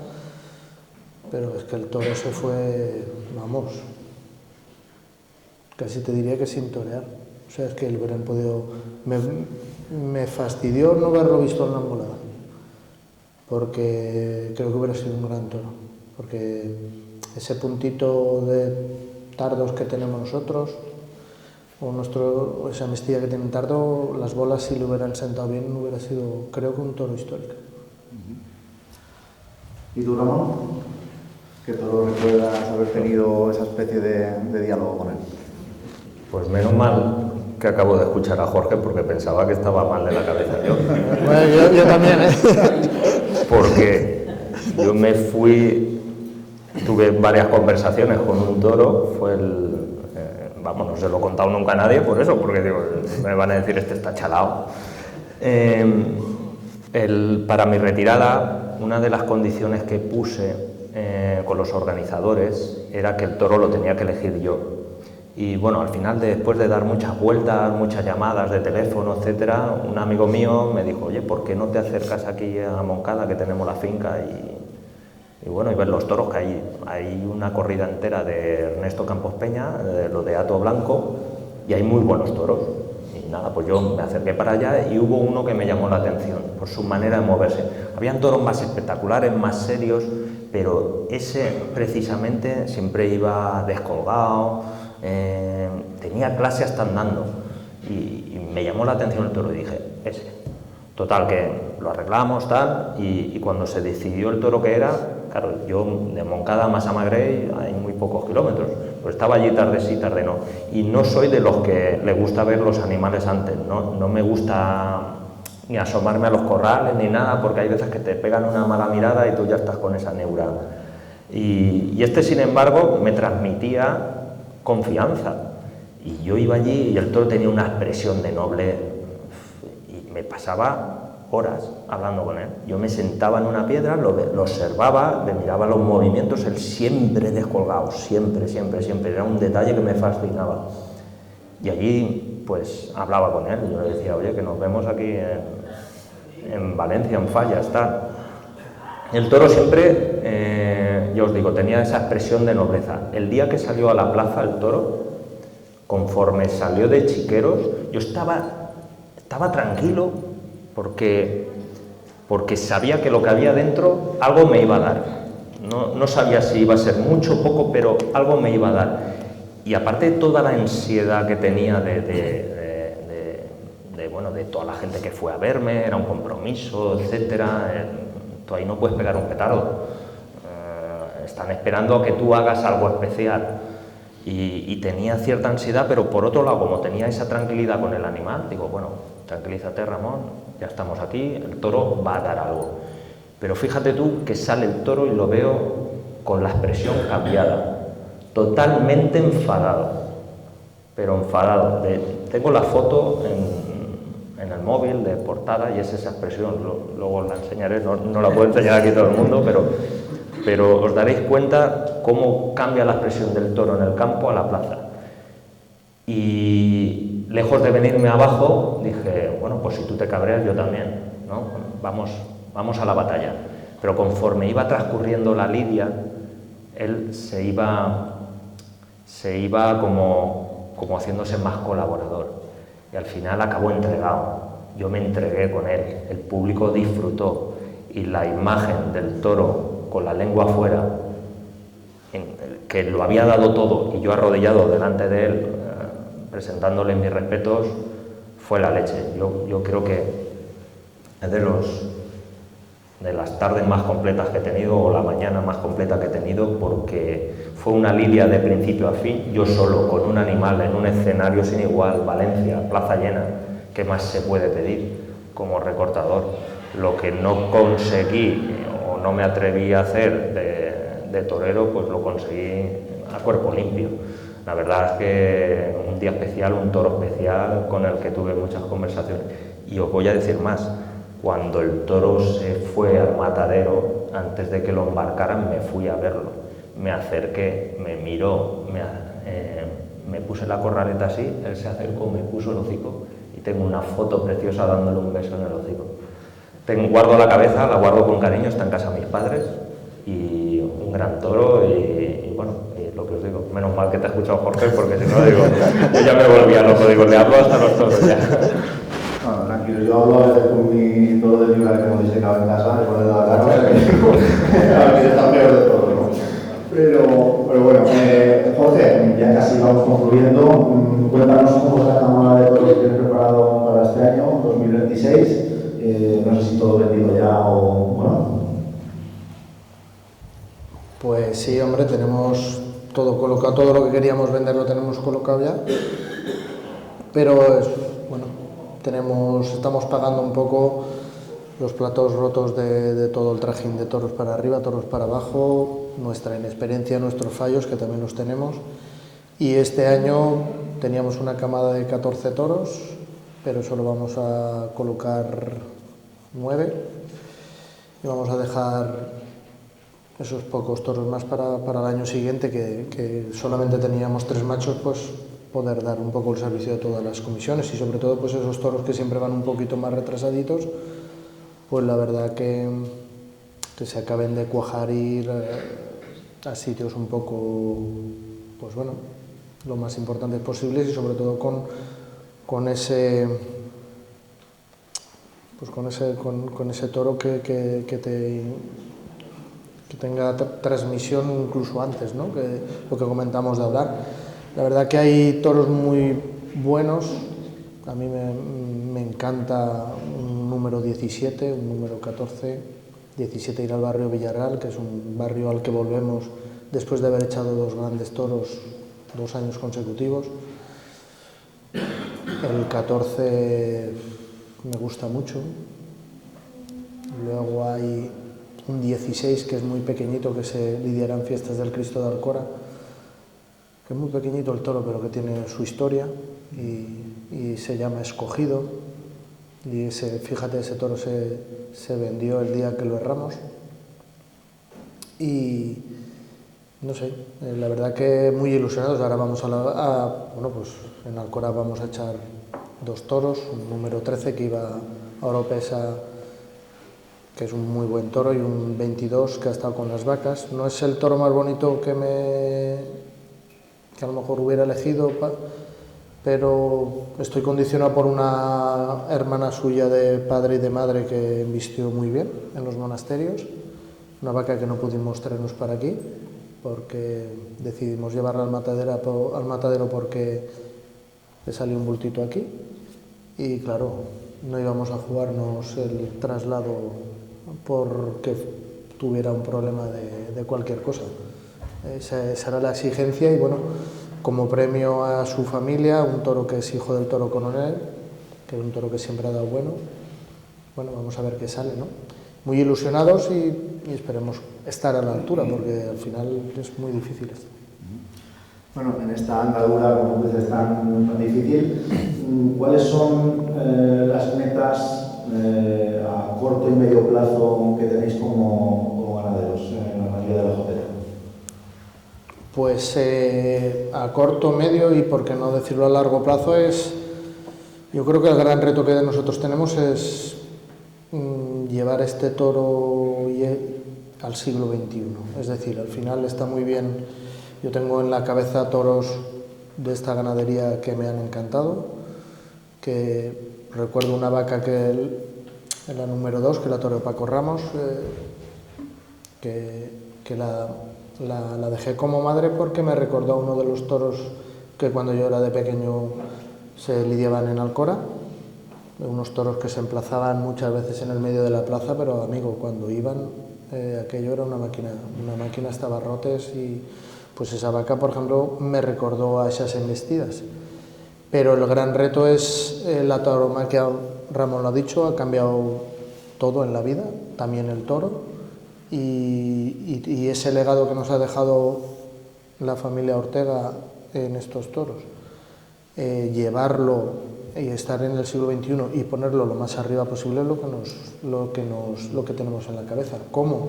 pero es que el toro se fue, vamos, casi te diría que sin torear. O sea, es que el hubieran podido... Me fastidió no haberlo visto en la embolada, porque creo que hubiera sido un gran toro, porque ese puntito de tardos que tenemos nosotros, o esa mestilla que tiene tardo, las bolas si le hubieran sentado bien hubiera sido, creo que un toro histórico.
¿Y tú, Ramón? ¿Qué toro recuerdas haber tenido esa especie de diálogo con él?
Pues menos mal que acabo de escuchar a Jorge, porque pensaba que estaba mal de la cabeza yo.
Bueno, yo también, ¿eh?
Porque yo me fui, tuve varias conversaciones con un toro, fue vamos, no se lo he contado nunca a nadie por eso, porque digo, me van a decir este está chalao. Para mi retirada, una de las condiciones que puse con los organizadores era que el toro lo tenía que elegir yo. Y bueno, al final, después de dar muchas vueltas, muchas llamadas de teléfono, etcétera, un amigo mío me dijo, oye, ¿por qué no te acercas aquí a Moncada, que tenemos la finca? Y bueno, y ver los toros, que hay una corrida entera de Ernesto Campos Peña, de lo de Hato Blanco, y hay muy buenos toros. Y nada, pues yo me acerqué para allá y hubo uno que me llamó la atención por su manera de moverse. Habían toros más espectaculares, más serios, pero ese precisamente siempre iba descolgado, tenía clase hasta andando, y me llamó la atención el toro y dije, ese. Total, que lo arreglamos, tal, y cuando se decidió el toro que era, claro, yo de Moncada a Massamagrey hay muy pocos kilómetros, pues estaba allí tarde sí, tarde no, y no soy de los que le gusta ver los animales antes, no me gusta ni asomarme a los corrales ni nada, porque hay veces que te pegan una mala mirada y tú ya estás con esa neura. Y este, sin embargo, me transmitía confianza, y yo iba allí y el toro tenía una expresión de noble, y me pasaba horas hablando con él. Yo me sentaba en una piedra, lo observaba, le miraba los movimientos, él siempre descolgado, siempre, era un detalle que me fascinaba. Y allí pues hablaba con él, y yo le decía, oye, que nos vemos aquí en Valencia, en Fallas, tal. El toro siempre, yo os digo, tenía esa expresión de nobleza. El día que salió a la plaza el toro, conforme salió de Chiqueros, yo estaba tranquilo, porque sabía que lo que había dentro algo me iba a dar. No sabía si iba a ser mucho o poco, pero algo me iba a dar. Y aparte de toda la ansiedad que tenía de toda la gente que fue a verme, era un compromiso, etcétera. Tú ahí no puedes pegar un petardo. Están esperando a que tú hagas algo especial. Y tenía cierta ansiedad, pero por otro lado, como tenía esa tranquilidad con el animal, digo, bueno, tranquilízate, Ramón, ya estamos aquí, el toro va a dar algo. Pero fíjate tú que sale el toro y lo veo con la expresión cambiada, totalmente enfadado, pero enfadado. Tengo la foto en el móvil de portada y es esa expresión, luego la enseñaré, no la puedo enseñar aquí todo el mundo, pero os daréis cuenta cómo cambia la expresión del toro en el campo a la plaza. Y lejos de venirme abajo, dije, bueno, pues si tú te cabreas, yo también, ¿no? Vamos a la batalla. Pero conforme iba transcurriendo la lidia, él se iba como haciéndose más colaborador. Y al final acabó entregado. Yo me entregué con él, el público disfrutó, y la imagen del toro con la lengua afuera, que lo había dado todo, y yo arrodillado delante de él, presentándole mis respetos, fue la leche. Yo creo que es de las tardes más completas que he tenido, o la mañana más completa que he tenido, porque fue una lidia de principio a fin, yo solo, con un animal, en un escenario sin igual, Valencia, plaza llena. ¿Qué más se puede pedir como recortador? Lo que no conseguí o no me atreví a hacer de torero, pues lo conseguí a cuerpo limpio. La verdad es que un día especial, un toro especial, con el que tuve muchas conversaciones. Y os voy a decir más, cuando el toro se fue al matadero, antes de que lo embarcaran, me fui a verlo. Me acerqué, me miró, me puse la corraleta así, él se acercó, me puso el hocico, y tengo una foto preciosa dándole un beso en el hocico. Guardo la cabeza, la guardo con cariño, está en casa de mis padres, y un gran toro y bueno, y lo que os digo, menos mal que te he escuchado, Jorge, porque si no, digo, yo ya me volvía loco, digo, le hablo hasta los toros ya.
No, tranquilo, yo hablo a veces con mi toro de libra que hemos disecado en casa, después de la carne, que está peor de todo, ¿no? Pero bueno, Jorge, ya casi vamos concluyendo. Cuéntanos cómo es la cámara de toros que tienes preparado para este año, 2026. No sé si todo vendido ya o bueno.
Pues sí, hombre, tenemos todo colocado, todo lo que queríamos vender lo tenemos colocado ya, pero bueno, estamos pagando un poco los platos rotos de todo el trajín de toros para arriba, toros para abajo, nuestra inexperiencia, nuestros fallos, que también los tenemos. Y este año teníamos una camada de 14 toros, pero solo vamos a colocar 9 y vamos a dejar esos pocos toros más para el año siguiente, que solamente teníamos 3 machos, pues poder dar un poco el servicio de todas las comisiones y sobre todo pues esos toros que siempre van un poquito más retrasaditos, pues la verdad que se acaben de cuajar y ir a sitios un poco, pues bueno, lo más importantes posibles y sobre todo con ese toro que tenga transmisión incluso antes, ¿no? Que lo que comentamos de hablar. La verdad que hay toros muy buenos. A mí me encanta un número 17, un número 14. 17 ir al barrio Villarreal, que es un barrio al que volvemos después de haber echado 2 grandes toros 2 años consecutivos. El 14 me gusta mucho. Luego hay un 16 que es muy pequeñito, que se lidiará en Fiestas del Cristo de Alcora, que es muy pequeñito el toro, pero que tiene su historia y se llama Escogido. Y fíjate, ese toro se vendió el día que lo herramos. Y no sé, la verdad que muy ilusionados. Ahora vamos bueno, pues en Alcora vamos a echar 2 toros, un número 13 que iba a Oropesa, que es un muy buen toro, y un 22 que ha estado con las vacas. No es el toro más bonito que a lo mejor hubiera elegido, pero estoy condicionado por una hermana suya de padre y de madre que vistió muy bien en los monasterios, una vaca que no pudimos traernos para aquí porque decidimos llevarla al matadero porque le salió un bultito aquí y claro, no íbamos a jugarnos el traslado porque tuviera un problema de cualquier cosa. Esa era la exigencia y bueno, como premio a su familia, un toro que es hijo del toro coronel, que es un toro que siempre ha dado bueno, vamos a ver qué sale, ¿no? Muy ilusionados y esperemos estar a la altura, porque al final es muy difícil esto.
Bueno, en esta andadura, como dices, tan difícil, ¿cuáles son las metas a corto y medio plazo que tenéis como ganaderos en la ganadería de la Jotera?
Pues a corto, medio y por qué no decirlo a largo plazo yo creo que el gran reto que nosotros tenemos es llevar este toro al siglo XXI. Es decir, al final está muy bien, yo tengo en la cabeza toros de esta ganadería que me han encantado, que recuerdo una vaca que la número 2, que la toreó Paco Ramos, que la dejé como madre porque me recordó a uno de los toros que cuando yo era de pequeño se lidiaban en Alcora, unos toros que se emplazaban muchas veces en el medio de la plaza, pero amigo, cuando iban aquello era una máquina hasta barrotes y pues esa vaca, por ejemplo, me recordó a esas embestidas. Pero el gran reto es la tauromaquia. Ramón lo ha dicho, ha cambiado todo en la vida, también el toro, y ese legado que nos ha dejado la familia Ortega en estos toros, llevarlo y estar en el siglo XXI y ponerlo lo más arriba posible es lo que tenemos en la cabeza. ¿Cómo?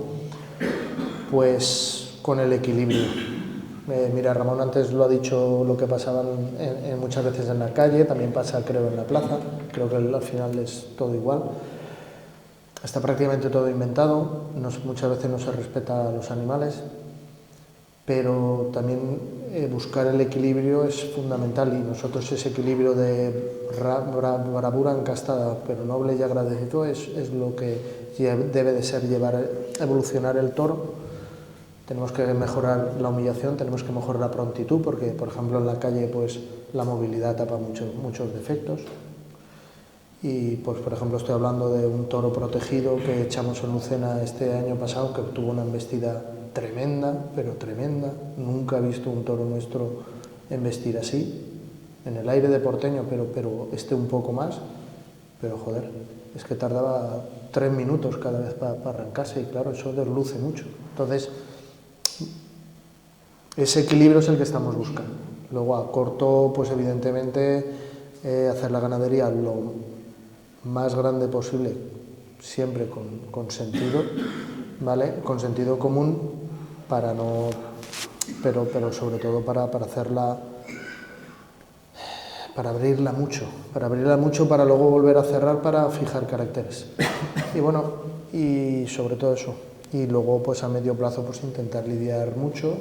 Pues con el equilibrio. Mira, Ramón antes lo ha dicho, lo que pasaba muchas veces en la calle, también pasa creo en la plaza, creo que al final es todo igual. Está prácticamente todo inventado, muchas veces no se respeta a los animales pero también buscar el equilibrio es fundamental, y nosotros ese equilibrio de bravura encastada pero noble y agradecido es lo que debe de ser evolucionar el toro. Tenemos que mejorar la humillación, tenemos que mejorar la prontitud, porque por ejemplo en la calle pues la movilidad tapa muchos defectos. Y pues por ejemplo estoy hablando de un toro protegido que echamos en Lucena este año pasado, que tuvo una embestida tremenda, pero tremenda. Nunca he visto un toro nuestro embestir así, en el aire de Porteño, pero un poco más. Pero joder, es que tardaba 3 minutos cada vez para arrancarse, y claro, eso desluce mucho. Entonces, ese equilibrio es el que estamos buscando. Luego a corto, pues evidentemente hacer la ganadería lo más grande posible, siempre con sentido, ¿vale? Con sentido común, para no, pero sobre todo para hacerla, para abrirla mucho, para luego volver a cerrar, para fijar caracteres. Y bueno, y sobre todo eso. Y luego pues a medio plazo pues intentar lidiar mucho,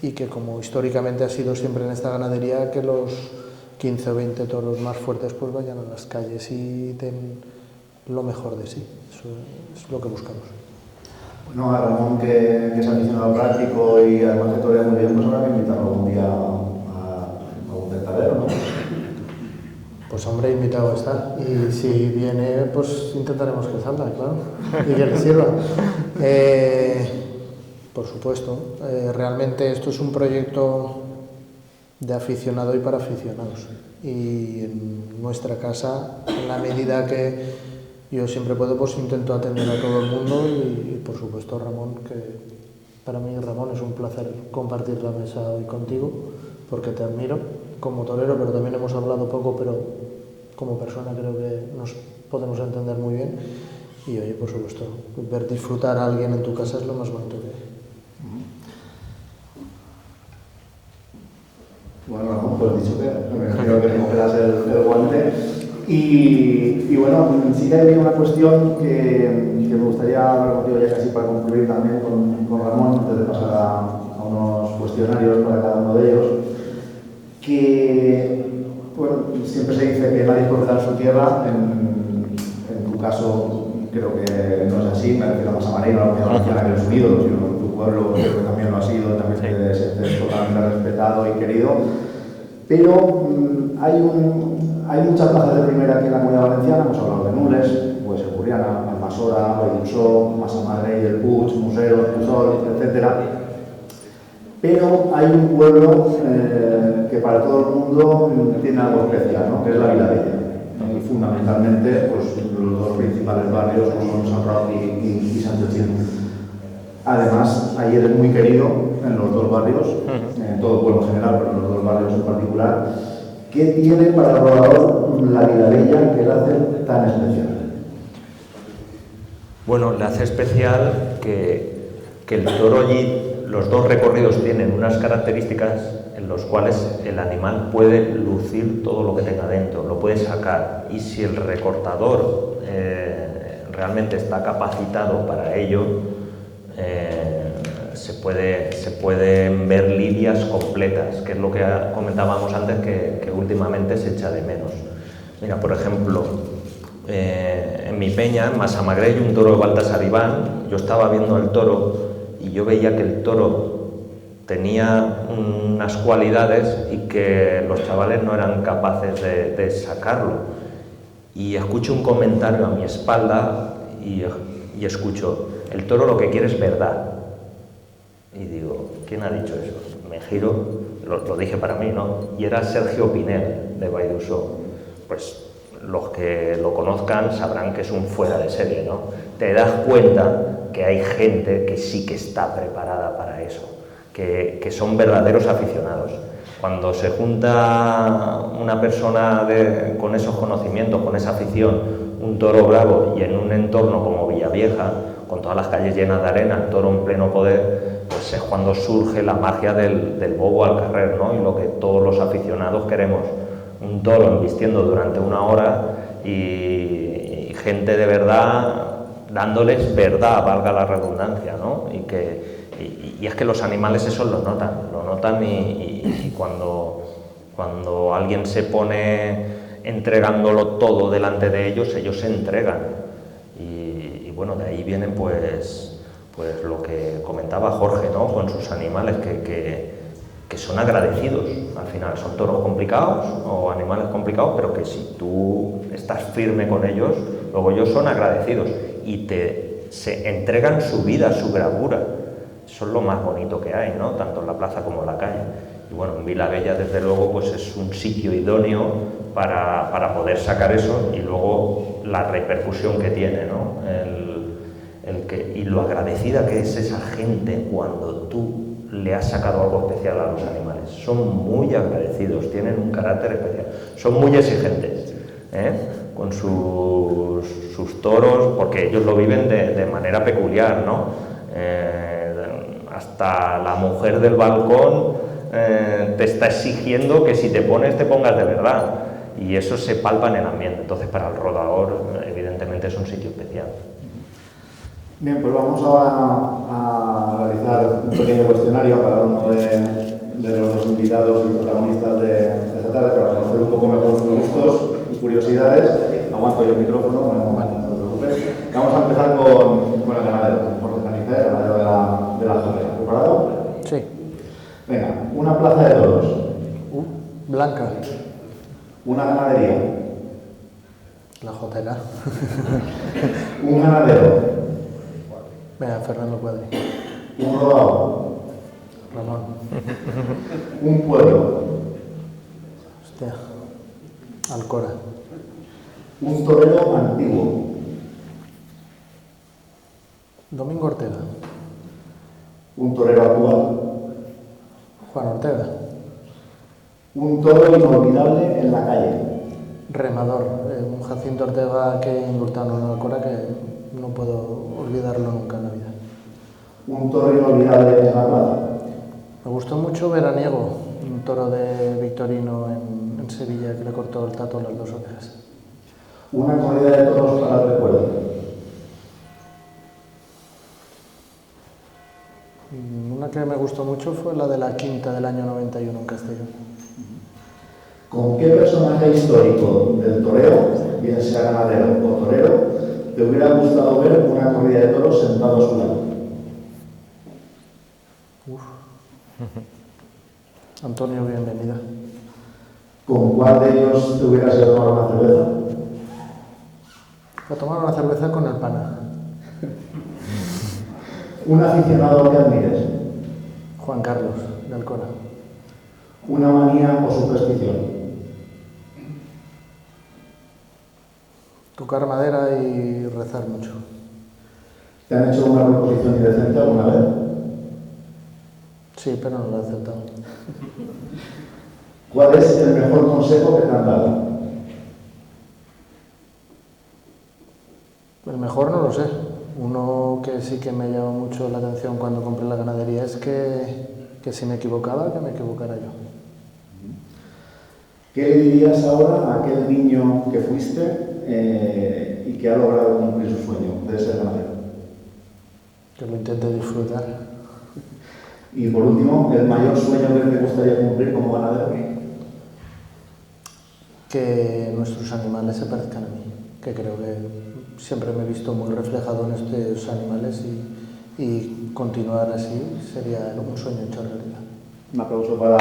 y que, como históricamente ha sido siempre en esta ganadería, que los 15 o 20 toros más fuertes pues vayan a las calles y den lo mejor de sí. Eso es lo que buscamos.
Bueno, a Ramón, que es aficionado práctico y además que torea muy bien, pues habrá que invitarlo algún día a un tentadero, ¿no?
Pues hombre, invitado a estar, y si viene pues intentaremos que salga, claro, y que le sirva. Por supuesto, realmente esto es un proyecto de aficionado y para aficionados, y en nuestra casa, en la medida que yo siempre puedo, pues intento atender a todo el mundo, y por supuesto Ramón, que para mí, Ramón, es un placer compartir la mesa hoy contigo, porque te admiro como torero, pero también hemos hablado poco, pero como persona creo que nos podemos entender muy bien. Y oye, por supuesto, ver disfrutar a alguien en tu casa es lo más bonito que hay.
Bueno, Ramón, pues dicho que creo que me quedas el guante. Y bueno, sí que hay una cuestión que me gustaría hablar contigo ya casi para concluir también con Ramón, antes de pasar a unos cuestionarios para cada uno de ellos, que bueno, siempre se dice que nadie es profeta en su tierra. En tu caso creo que no es así, me refiero a Masamareño, a la Comunidad Valenciana, que eres un ídolo, sino en tu pueblo creo que también lo ha sido, también te sientes totalmente respetado y querido. Pero hay muchas plazas de primera aquí en la Comunidad Valenciana. Hemos hablado de Nules, pues Seguriana, Almasora, Valldussó, Massamadrell, El Puig, Museros, Puzol, etc. Pero hay un pueblo que para todo el mundo tiene algo especial, ¿no? Que es la Vilavella. Y fundamentalmente, pues los dos principales barrios son San Roc y Sant Joaquim. Además, ahí eres muy querido en los dos barrios, en todo el pueblo en general, pero en los dos barrios en particular. ¿Qué tiene para el rodador la Vilavella que la hace tan especial?
Bueno, le hace especial que el toro allí, los dos recorridos tienen unas características en los cuales el animal puede lucir todo lo que tenga dentro, lo puede sacar, y si el recortador realmente está capacitado para ello, se pueden ver lidias completas, que es lo que comentábamos antes, que últimamente se echa de menos. Mira, por ejemplo, en mi peña, en Masamagrell, un toro de Baltasar Iván, yo estaba viendo el toro y yo veía que el toro tenía unas cualidades y que los chavales no eran capaces de sacarlo. Y escucho un comentario a mi espalda y escucho: el toro lo que quiere es verdad. Y digo, ¿quién ha dicho eso? Me giro, lo dije para mí, ¿no? Y era Sergio Pinel, de Valldussó. Pues los que lo conozcan sabrán que es un fuera de serie, ¿no? Te das cuenta que hay gente que sí que está preparada para eso, que son verdaderos aficionados. Cuando se junta una persona con esos conocimientos, con esa afición, un toro bravo, y en un entorno como Villavieja, con todas las calles llenas de arena, el toro en pleno poder, pues es cuando surge la magia del bobo al carrer, ¿no? Y lo que todos los aficionados queremos, un toro embistiendo durante una hora y gente de verdad dándoles verdad, valga la redundancia, ¿no? Y y es que los animales eso lo notan y cuando alguien se pone entregándolo todo delante de ellos se entregan. Y bueno, de ahí vienen pues lo que comentaba Jorge, ¿no? Con sus animales, que son agradecidos. Al final son toros complicados o animales complicados, pero que si tú estás firme con ellos, luego ellos son agradecidos y se entregan su vida, su bravura. Eso es lo más bonito que hay, ¿no? Tanto en la plaza como en la calle. Y bueno, en Vilabella, desde luego, pues es un sitio idóneo para poder sacar eso, y luego la repercusión que tiene, ¿no? Y lo agradecida que es esa gente cuando tú le has sacado algo especial a los animales. Son muy agradecidos, tienen un carácter especial, son muy exigentes, con sus toros, porque ellos lo viven de manera peculiar, ¿no? Hasta la mujer del balcón te está exigiendo que si te pones, te pongas de verdad, y eso se palpa en el ambiente. Entonces, para el rodador, evidentemente, es un sitio especial.
Bien, pues vamos a realizar un pequeño cuestionario a cada uno de los dos invitados y protagonistas de esta tarde, para conocer un poco mejor sus gustos y curiosidades. Aguanto yo el micrófono, no te preocupes. Vamos a empezar con el ganadero, Jorge Canicer, el ganadero de la Jorge. ¿Preparado?
Sí.
Venga, una plaza de toros.
Blanca.
Una ganadería.
La Jotera.
Un ganadero.
Venga, Fernando Cuadri.
Un rodado.
Ramón.
Un pueblo.
Hostia. Alcora.
Un torero antiguo.
Domingo Ortega.
Un torero actual.
Juan Ortega.
Un toro inolvidable en la calle.
Remador. Un Jacinto Ortega que indultaron en Alcora, que no puedo olvidarlo nunca en la vida.
Un toro inolvidable en la plaza.
Me gustó mucho Veraniego, un toro de Victorino en Sevilla, que le cortó el tato a las dos orejas.
Una corrida de toros para el recuerdo.
Una que me gustó mucho fue la de la quinta del año 91 en Castellón.
¿Con qué personaje histórico del toreo, bien sea ganadero o torero, te hubiera gustado ver una corrida de toros sentado a su lado?
Antonio, bienvenida.
¿Con cuál de ellos te hubieras ido a tomar una cerveza?
A tomar una cerveza con el pana.
Un aficionado que admires.
Juan Carlos, de Alcora.
Una manía o superstición.
Tocar madera y rezar mucho.
¿Te han hecho una proposición indecente alguna vez?
Sí, pero no lo he aceptado.
¿Cuál es el mejor consejo que te han dado?
El mejor no lo sé. Uno que sí que me llamó mucho la atención cuando compré la ganadería es que si me equivocaba, que me equivocara yo.
¿Qué le dirías ahora a aquel niño que fuiste y que ha logrado cumplir su sueño de ser ganadero?
Que lo intente disfrutar.
Y por último, ¿el mayor sueño que te gustaría cumplir como ganadero?
Que nuestros animales se parezcan a mí, que creo que siempre me he visto muy reflejado en estos animales y continuar así sería un sueño hecho realidad.
Un aplauso para...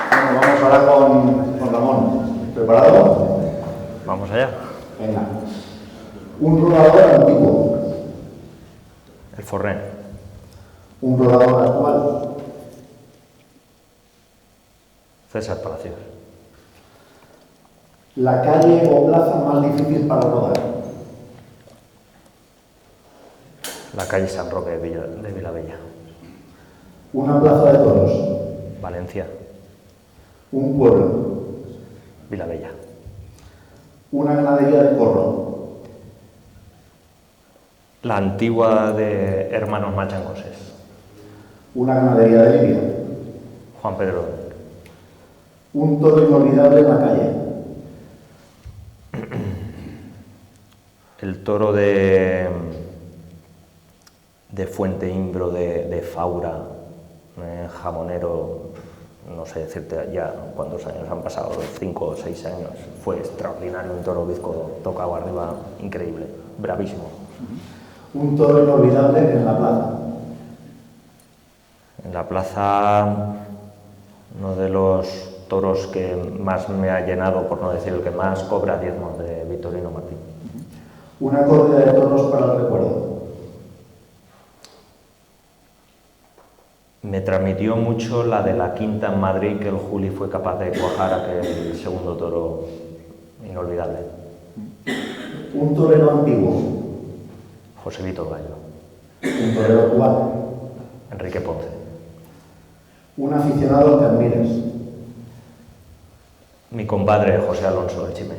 Bueno, vamos ahora con Ramón. ¿Preparado?
Vamos allá.
Venga. Un rodador antiguo.
El Forrén.
Un rodador actual.
César Palacios.
La calle o plaza más difícil para rodar.
La calle San Roque de Vilabella.
Una plaza de toros.
Valencia.
Un pueblo.
Vilabella.
Una ganadería de corro.
La antigua de Hermanos Machangoses.
Una ganadería de lidia.
Juan Pedro.
Un toro inolvidable en la calle.
El toro de Fuente Imbro, de Faura, jamonero, no sé decirte ya cuántos años han pasado, 5 o 6 años. Fue extraordinario, un toro bizco tocado arriba, increíble, bravísimo.
Un toro inolvidable en la plaza.
En la plaza, uno de los toros que más me ha llenado, por no decir el que más, Cobra Diezmo, de Victorino Martín.
Una corrida de toros para el recuerdo.
Me transmitió mucho la de la quinta en Madrid, que el Juli fue capaz de cuajar aquel segundo toro inolvidable.
Un torero antiguo.
José Vito Gallo.
Un torero cubano.
Enrique Ponce.
Un aficionado que admires.
Mi compadre José Alonso de Chime.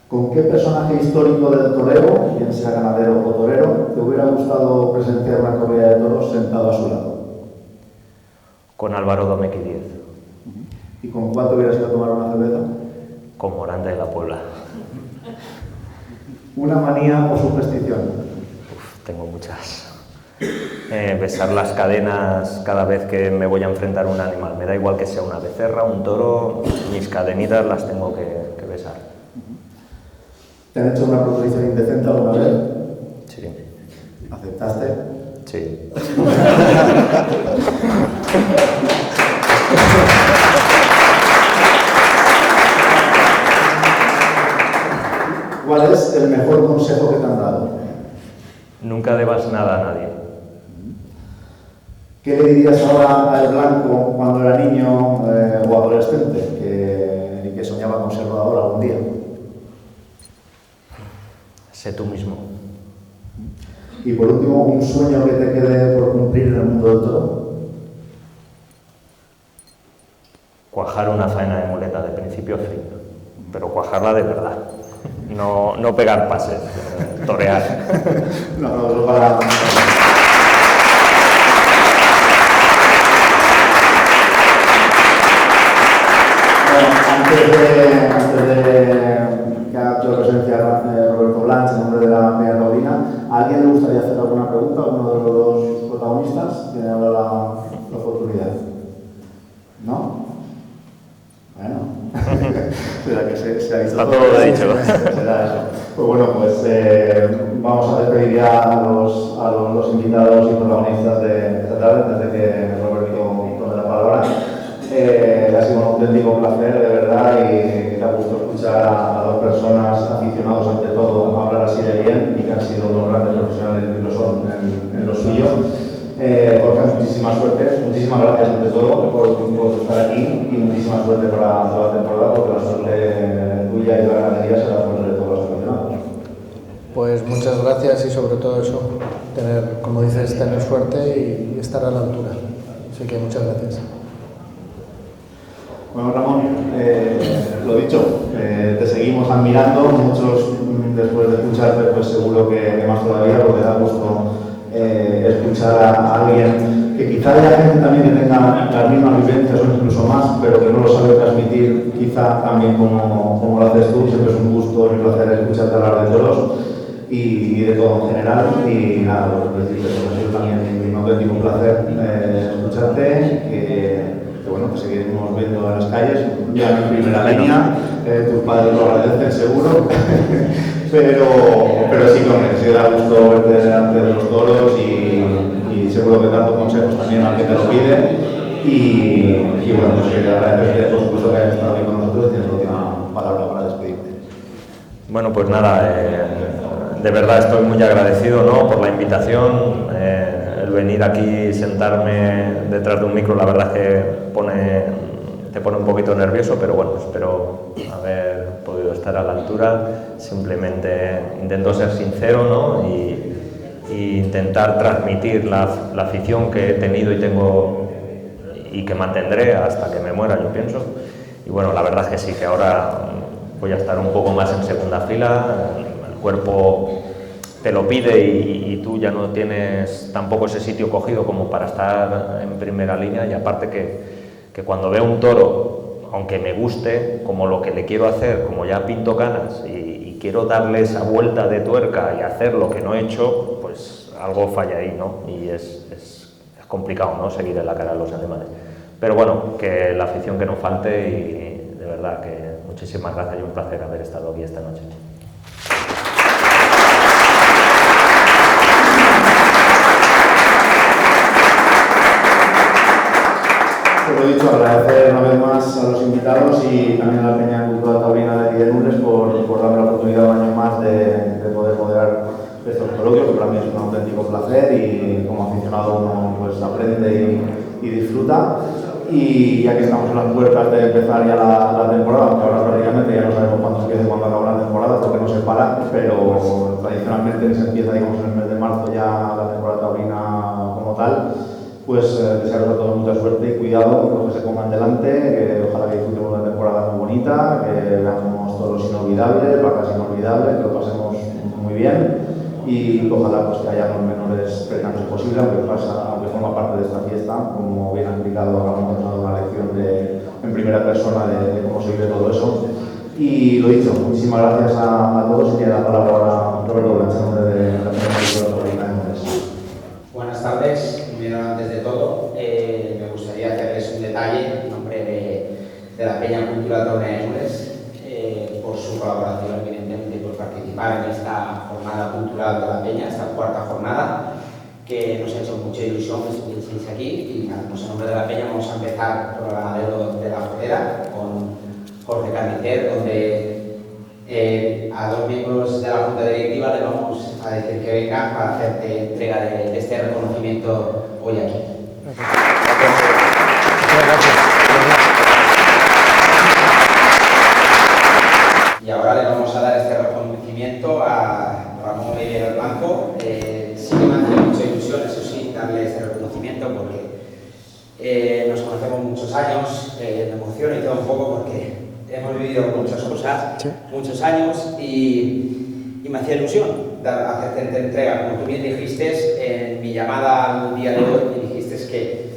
¿Con qué personaje histórico del toreo, bien sea ganadero o torero, te hubiera gustado presenciar una corrida de toros sentado a su lado?
Con Álvaro Domecq Díez.
¿Y con cuál te hubieras ido a tomar una cerveza?
Con Morante de la Puebla.
¿Una manía o superstición?
Tengo muchas. Besar las cadenas cada vez que me voy a enfrentar a un animal. Me da igual que sea una becerra, un toro, mis cadenitas las tengo que besar.
¿Te han hecho una proposición indecente alguna vez?
Sí.
¿Aceptaste?
Sí.
¿Cuál es el mejor consejo que te han dado?
Nunca debas nada a nadie.
¿Qué le dirías ahora al Blanco cuando era niño o adolescente que soñaba con ser rodador algún día?
Sé tú mismo.
Y por último, un sueño que te quede por cumplir en el mundo del toro.
Cuajar una faena de muleta de principio a fin, pero cuajarla de verdad. No pegar pases, torear.
No, para... Antes de que haga tu presencia Roberto Blanch en nombre de la Peña Taurina, ¿a alguien le gustaría hacer alguna pregunta a alguno de los dos protagonistas? Tiene ahora la oportunidad. ¿No? Bueno, será que se ha visto
está todo dicho.
Será eso. Pues bueno, pues vamos a despedir ya a los invitados y protagonistas de esta tarde, antes de que Roberto tome la palabra. Ha sido un auténtico placer, de verdad, y da gusto escuchar a dos personas aficionados ante todo hablar así de bien y que han sido unos grandes profesionales que lo son en lo suyo. Jorge, muchísima suerte, muchísimas gracias ante todo por estar aquí y muchísima suerte para toda la temporada, porque la suerte tuya y la ganadería será la suerte de todos los aficionados.
Pues muchas gracias y sobre todo eso, tener, como dices, tener suerte y estar a la altura. Así que muchas gracias.
Bueno, Ramón, lo dicho, te seguimos admirando, muchos después de escucharte, pues seguro que más todavía, porque da gusto escuchar a alguien que quizá haya gente también que tenga las mismas vivencias o incluso más, pero que no lo sabe transmitir quizá también como lo haces tú. Siempre es un gusto y un placer escucharte hablar de toros y de todo en general. Y nada, pues decirte que ha sido también un auténtico placer escucharte, que bueno, que seguiremos viendo en las calles, ya en primera línea, tus padres lo agradecen seguro, pero sí, que da gusto verte delante de los toros y seguro que dando consejos también al que te lo pide y bueno, pues que agradecerte por supuesto que hayas estado aquí con nosotros y tienes la última palabra para despedirte.
Bueno, pues nada, de verdad estoy muy agradecido, ¿no?, por la invitación. El venir aquí, sentarme detrás de un micro, la verdad es que te pone un poquito nervioso, pero bueno, espero haber podido estar a la altura. Simplemente intento ser sincero, ¿no?, y intentar transmitir la afición que he tenido y tengo y que mantendré hasta que me muera, yo pienso. Y bueno, la verdad es que sí, que ahora voy a estar un poco más en segunda fila, el cuerpo te lo pide y tú ya no tienes tampoco ese sitio cogido como para estar en primera línea, y aparte que que cuando veo un toro, aunque me guste, como lo que le quiero hacer, como ya pinto canas y quiero darle esa vuelta de tuerca y hacer lo que no he hecho, pues algo falla ahí, ¿no? Y es complicado, ¿no?, seguir en la cara de los animales. Pero bueno, que la afición que nos falte, y de verdad que muchísimas gracias y un placer haber estado aquí esta noche.
Lo dicho, agradecer una vez más a los invitados y también a la Peña Cultural Taurina de aquí de Nules por darme la oportunidad un año más de poder moderar estos coloquios, que para mí es un auténtico placer y como aficionado uno pues aprende y disfruta. Y ya que estamos en las puertas de empezar ya la temporada, aunque ahora prácticamente ya no sabemos cuándo empieza y cuándo acaba la temporada, porque no se para, pero tradicionalmente se empieza, digamos, en el mes de marzo ya la temporada taurina como tal. Pues desearos a todos mucha suerte y cuidado con lo que se pongan delante, que ojalá que disfrutemos una temporada muy bonita, que veamos todos inolvidables, vacas inolvidables, que lo pasemos muy bien y ojalá pues, que haya los menores percances posibles, aunque forma parte de esta fiesta, como bien ha explicado, acabamos de dar una lección en primera persona de cómo se vive todo eso. Y lo dicho, muchísimas gracias a todos y tiene la palabra ahora Roberto Blanche, en nombre de la Peña Cultural de Nules.
Buenas tardes. Primero, antes de todo, me gustaría hacerles un detalle en nombre de la Peña Cultural Taurina de Nules, por su colaboración, evidentemente, por participar en esta jornada cultural de la Peña, esta cuarta jornada, que nos ha hecho mucha ilusión que estuvieseis aquí. Y nada, pues en nombre de la Peña vamos a empezar por el ganadero de la Jodera, con Jorge Carnicer, donde a dos miembros de la Junta Directiva le vamos a decir que vengan para hacerte entrega de este reconocimiento hoy aquí.
Gracias.
Y ahora le vamos a dar este reconocimiento a Ramón Rivera Blanco. Sí que me hace mucha ilusión, eso sí, darle este reconocimiento porque nos conocemos muchos años, me emociona y todo un poco porque hemos vivido muchas cosas,
sí,
muchos años y me hacía ilusión hacerte esta entrega. Como tú bien dijiste en mi llamada al día de hoy, me dijiste que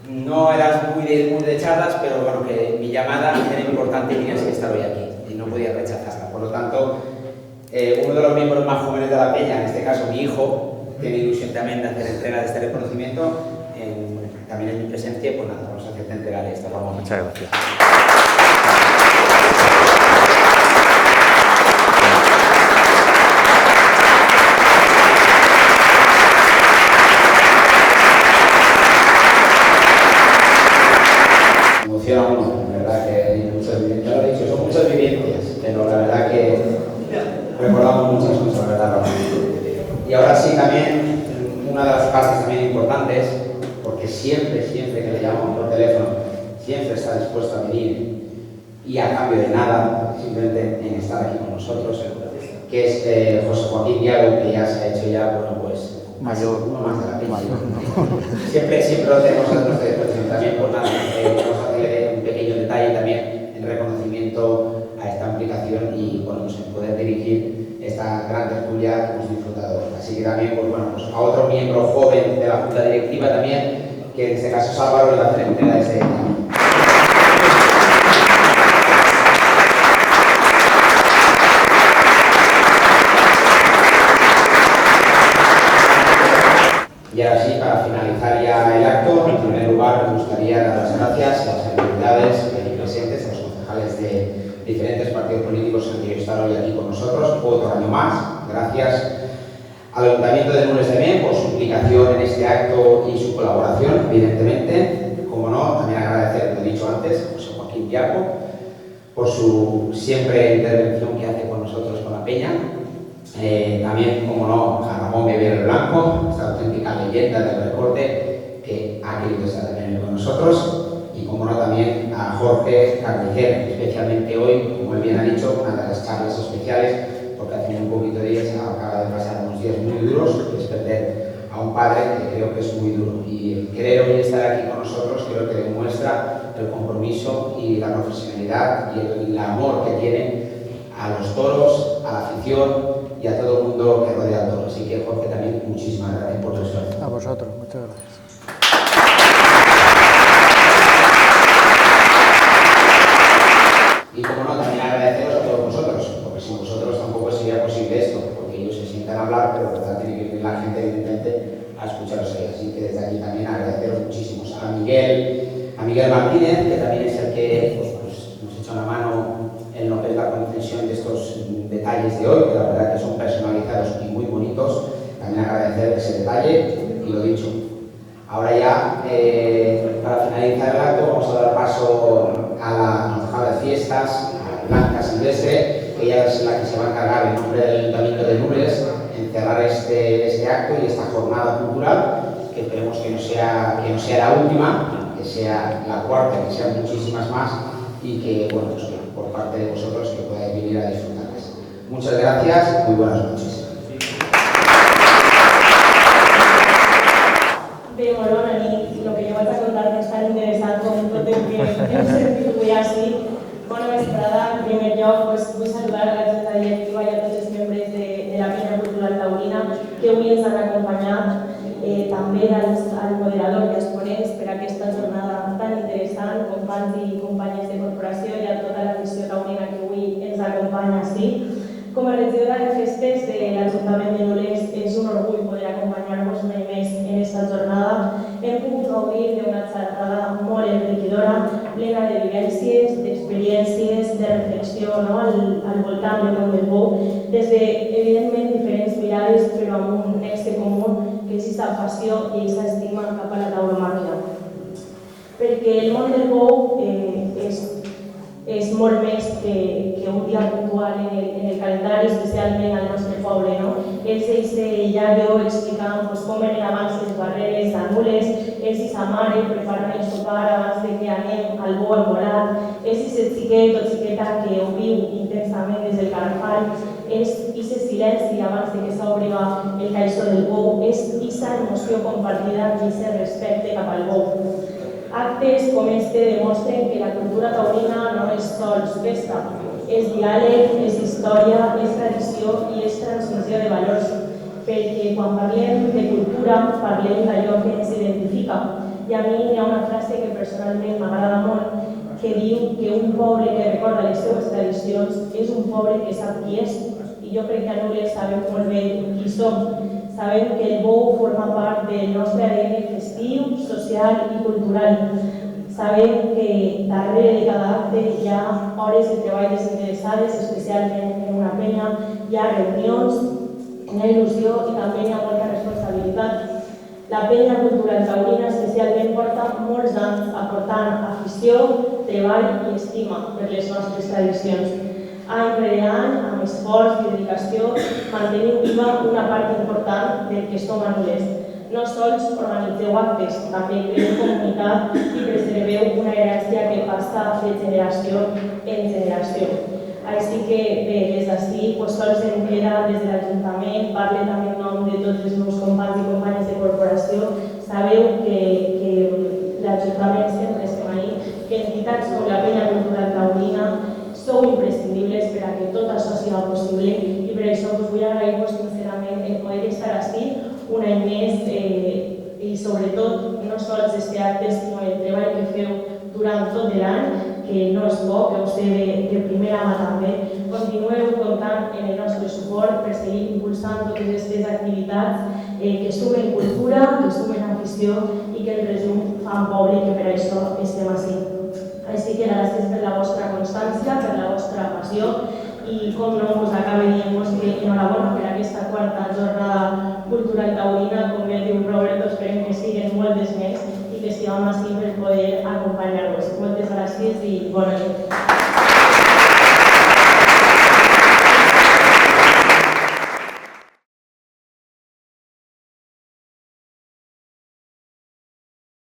no eras muy de charlas, pero bueno, que mi llamada era importante y tenías que estar hoy aquí y no podía rechazarla. Por lo tanto, uno de los miembros más jóvenes de la Peña, en este caso mi hijo, tiene ilusión también de hacer entrega de este reconocimiento, también en mi presencia. Pues nada, vamos a hacerte entrega de esto, Ramón.
Muchas gracias.
Emociona uno, la verdad que hay muchas vivencias, ya lo he dicho, son muchas vivencias, pero la verdad que recordamos muchas cosas, la verdad, Ramón. Y ahora sí, también, una de las partes también importantes, porque siempre que le llamamos por teléfono, siempre está dispuesto a venir y a cambio de nada, simplemente en estar aquí con nosotros, que es José Joaquín Diago, que ya se ha hecho ya, bueno, pues, uno más de la Peña. Siempre lo tenemos a nuestra disposición. También, pues nada, vamos a hacerle un pequeño detalle también en reconocimiento a esta implicación y, bueno, pues en poder dirigir esta gran tertulia que hemos disfrutado. Así que también, pues bueno, pues a otro miembro joven de la Junta Directiva también, que en este caso es Álvaro, le va a hacer entrega de este detalle. Y ahora sí, para finalizar ya el acto, en primer lugar me gustaría dar las gracias a las autoridades aquí presentes, a los concejales de diferentes partidos políticos que han querido estar hoy aquí con nosotros, otro año más. Gracias al Ayuntamiento de Nules de Mé por su implicación en este acto y su colaboración, evidentemente. Como no, también agradecer, lo he dicho antes, a José Joaquín Diaco por su siempre intervención que hace con nosotros, con la Peña. También, como no, a Ramón Bebier Blanco, esta auténtica leyenda del recorte que ha querido estar también con nosotros. Y, como no, también a Jorge Carnicer, especialmente hoy, como él bien ha dicho, una de las charlas especiales, porque hace un poquito de días acaba de pasar unos días muy duros, que es perder a un padre que creo que es muy duro. Y el querer hoy estar aquí con nosotros creo que demuestra el compromiso y la profesionalidad y el amor que tiene a los toros, a la afición y a todo el mundo que rodea al toro. Así que, Jorge, también muchísimas gracias por tu esfuerzo.
A vosotros, muchas gracias.
Miguel Martínez, que también es el que pues, nos echa una mano en lo que es la concesión de estos detalles de hoy, que la verdad que son personalizados y muy bonitos. También agradecer ese detalle y lo dicho. Ahora ya, para finalizar el acto, vamos a dar paso a la concejala de fiestas, a Blanca Silvestre, que ella es la que se va a encargar en nombre del Ayuntamiento de Nules en cerrar este acto y esta jornada cultural, que esperemos que no sea la última, que sea la cuarta, que sean muchísimas más y que, bueno, pues que por parte de vosotros que podáis venir a disfrutarlas. Muchas gracias, muy buenas noches.
Bé, molt bona nit. El que jo vaig a contar és tan interessant com tot el que hem sentit avui així. Bona vesprada. En primer lloc, vull saludar a la Junta Directiva i a tots els membres de la Penya Cultural Taurina que avui ens han acompanyat, també al moderador i als ponents per aquesta jornada tan interessant, companys i companyes de corporació i a tota l'afició taurina que avui ens acompanya així. Com a regidora de festes de l'Ajuntament de Nules és un orgull poder acompanyar-vos un any més en aquesta jornada. Hem pogut gaudir d'una xerrada molt enriquidora, plena de vivències, d'experiències, de reflexió al voltant del món del bou, des de, evidentment, diferents mirades, però amb un nexe comú, que és aquesta passió i aquesta estima cap a la tauromàquia. Perquè el món del bou és molt més que un dia puntual en el calendari, especialment al nostre poble. És aquest iaio explicant com eren abans les barreres a Nules, és aquesta mare preparant el sopar abans que anem al bou embolat, és aquest xiquet o xiqueta que ho viu intensament des del carnafal, és aquest silenci abans que s'obriga el caixó del bou, és aquesta emoció compartida i aquest respecte cap al bou. Actes com este demostren que la cultura taurina no és sols festa, és diàleg, és història, és tradició i és transmissió de valors, perquè quan parlem de cultura parlem d'allò que ens identifica. I a mi hi ha una frase que personalment m'agrada molt, que diu que un poble que recorda les seves tradicions és un poble que sap qui és. I jo crec que a Nules sabem molt bé qui som. Sabem que el bou forma part del nostre ADN festiu, social i cultural. Sabem que darrere de cada acte hi ha hores de treball desinteressades, especialment en una penya, hi ha reunions, hi ha il·lusió i també hi ha molta responsabilitat. La penya cultural taurina especialment porta molts anys aportant afició, treball i estima per les nostres tradicions. Any rere any, amb esforç i dedicació, mantenim viva una part important del que som a Nules. No sols organitzeu actes, també creeu comunitat i preserveu una herència que passa de generació en generació. Així que, bé, des d'ací, sols em queda des de l'Ajuntament, parle també en nom de tots els meus companys i companyes de corporació. Sabeu que l'Ajuntament sempre estem ahí, que entitats com la Penya Cultural Taurina sou imprescindibles per a que tot això sigui possible i per això us vull agrair-vos sincerament el poder estar així un any més i sobretot no sols este acte sinó el treball que feu durant tot l'any, que no és poc, que ho sé de primera mà també. Continueu comptant en el nostre suport per seguir impulsant totes aquestes activitats que sumen cultura, que sumen afició i que en resum fan poble i que per això estem així. Així que gràcies per la vostra constància, per la vostra passió i com no us acabe dient-vos que enhorabona per aquesta quarta jornada cultural taurina, com bé diu Roberto, esperem que siguin moltes més i que estiguem així per poder acompanyar-vos. Moltes gràcies i bona nit.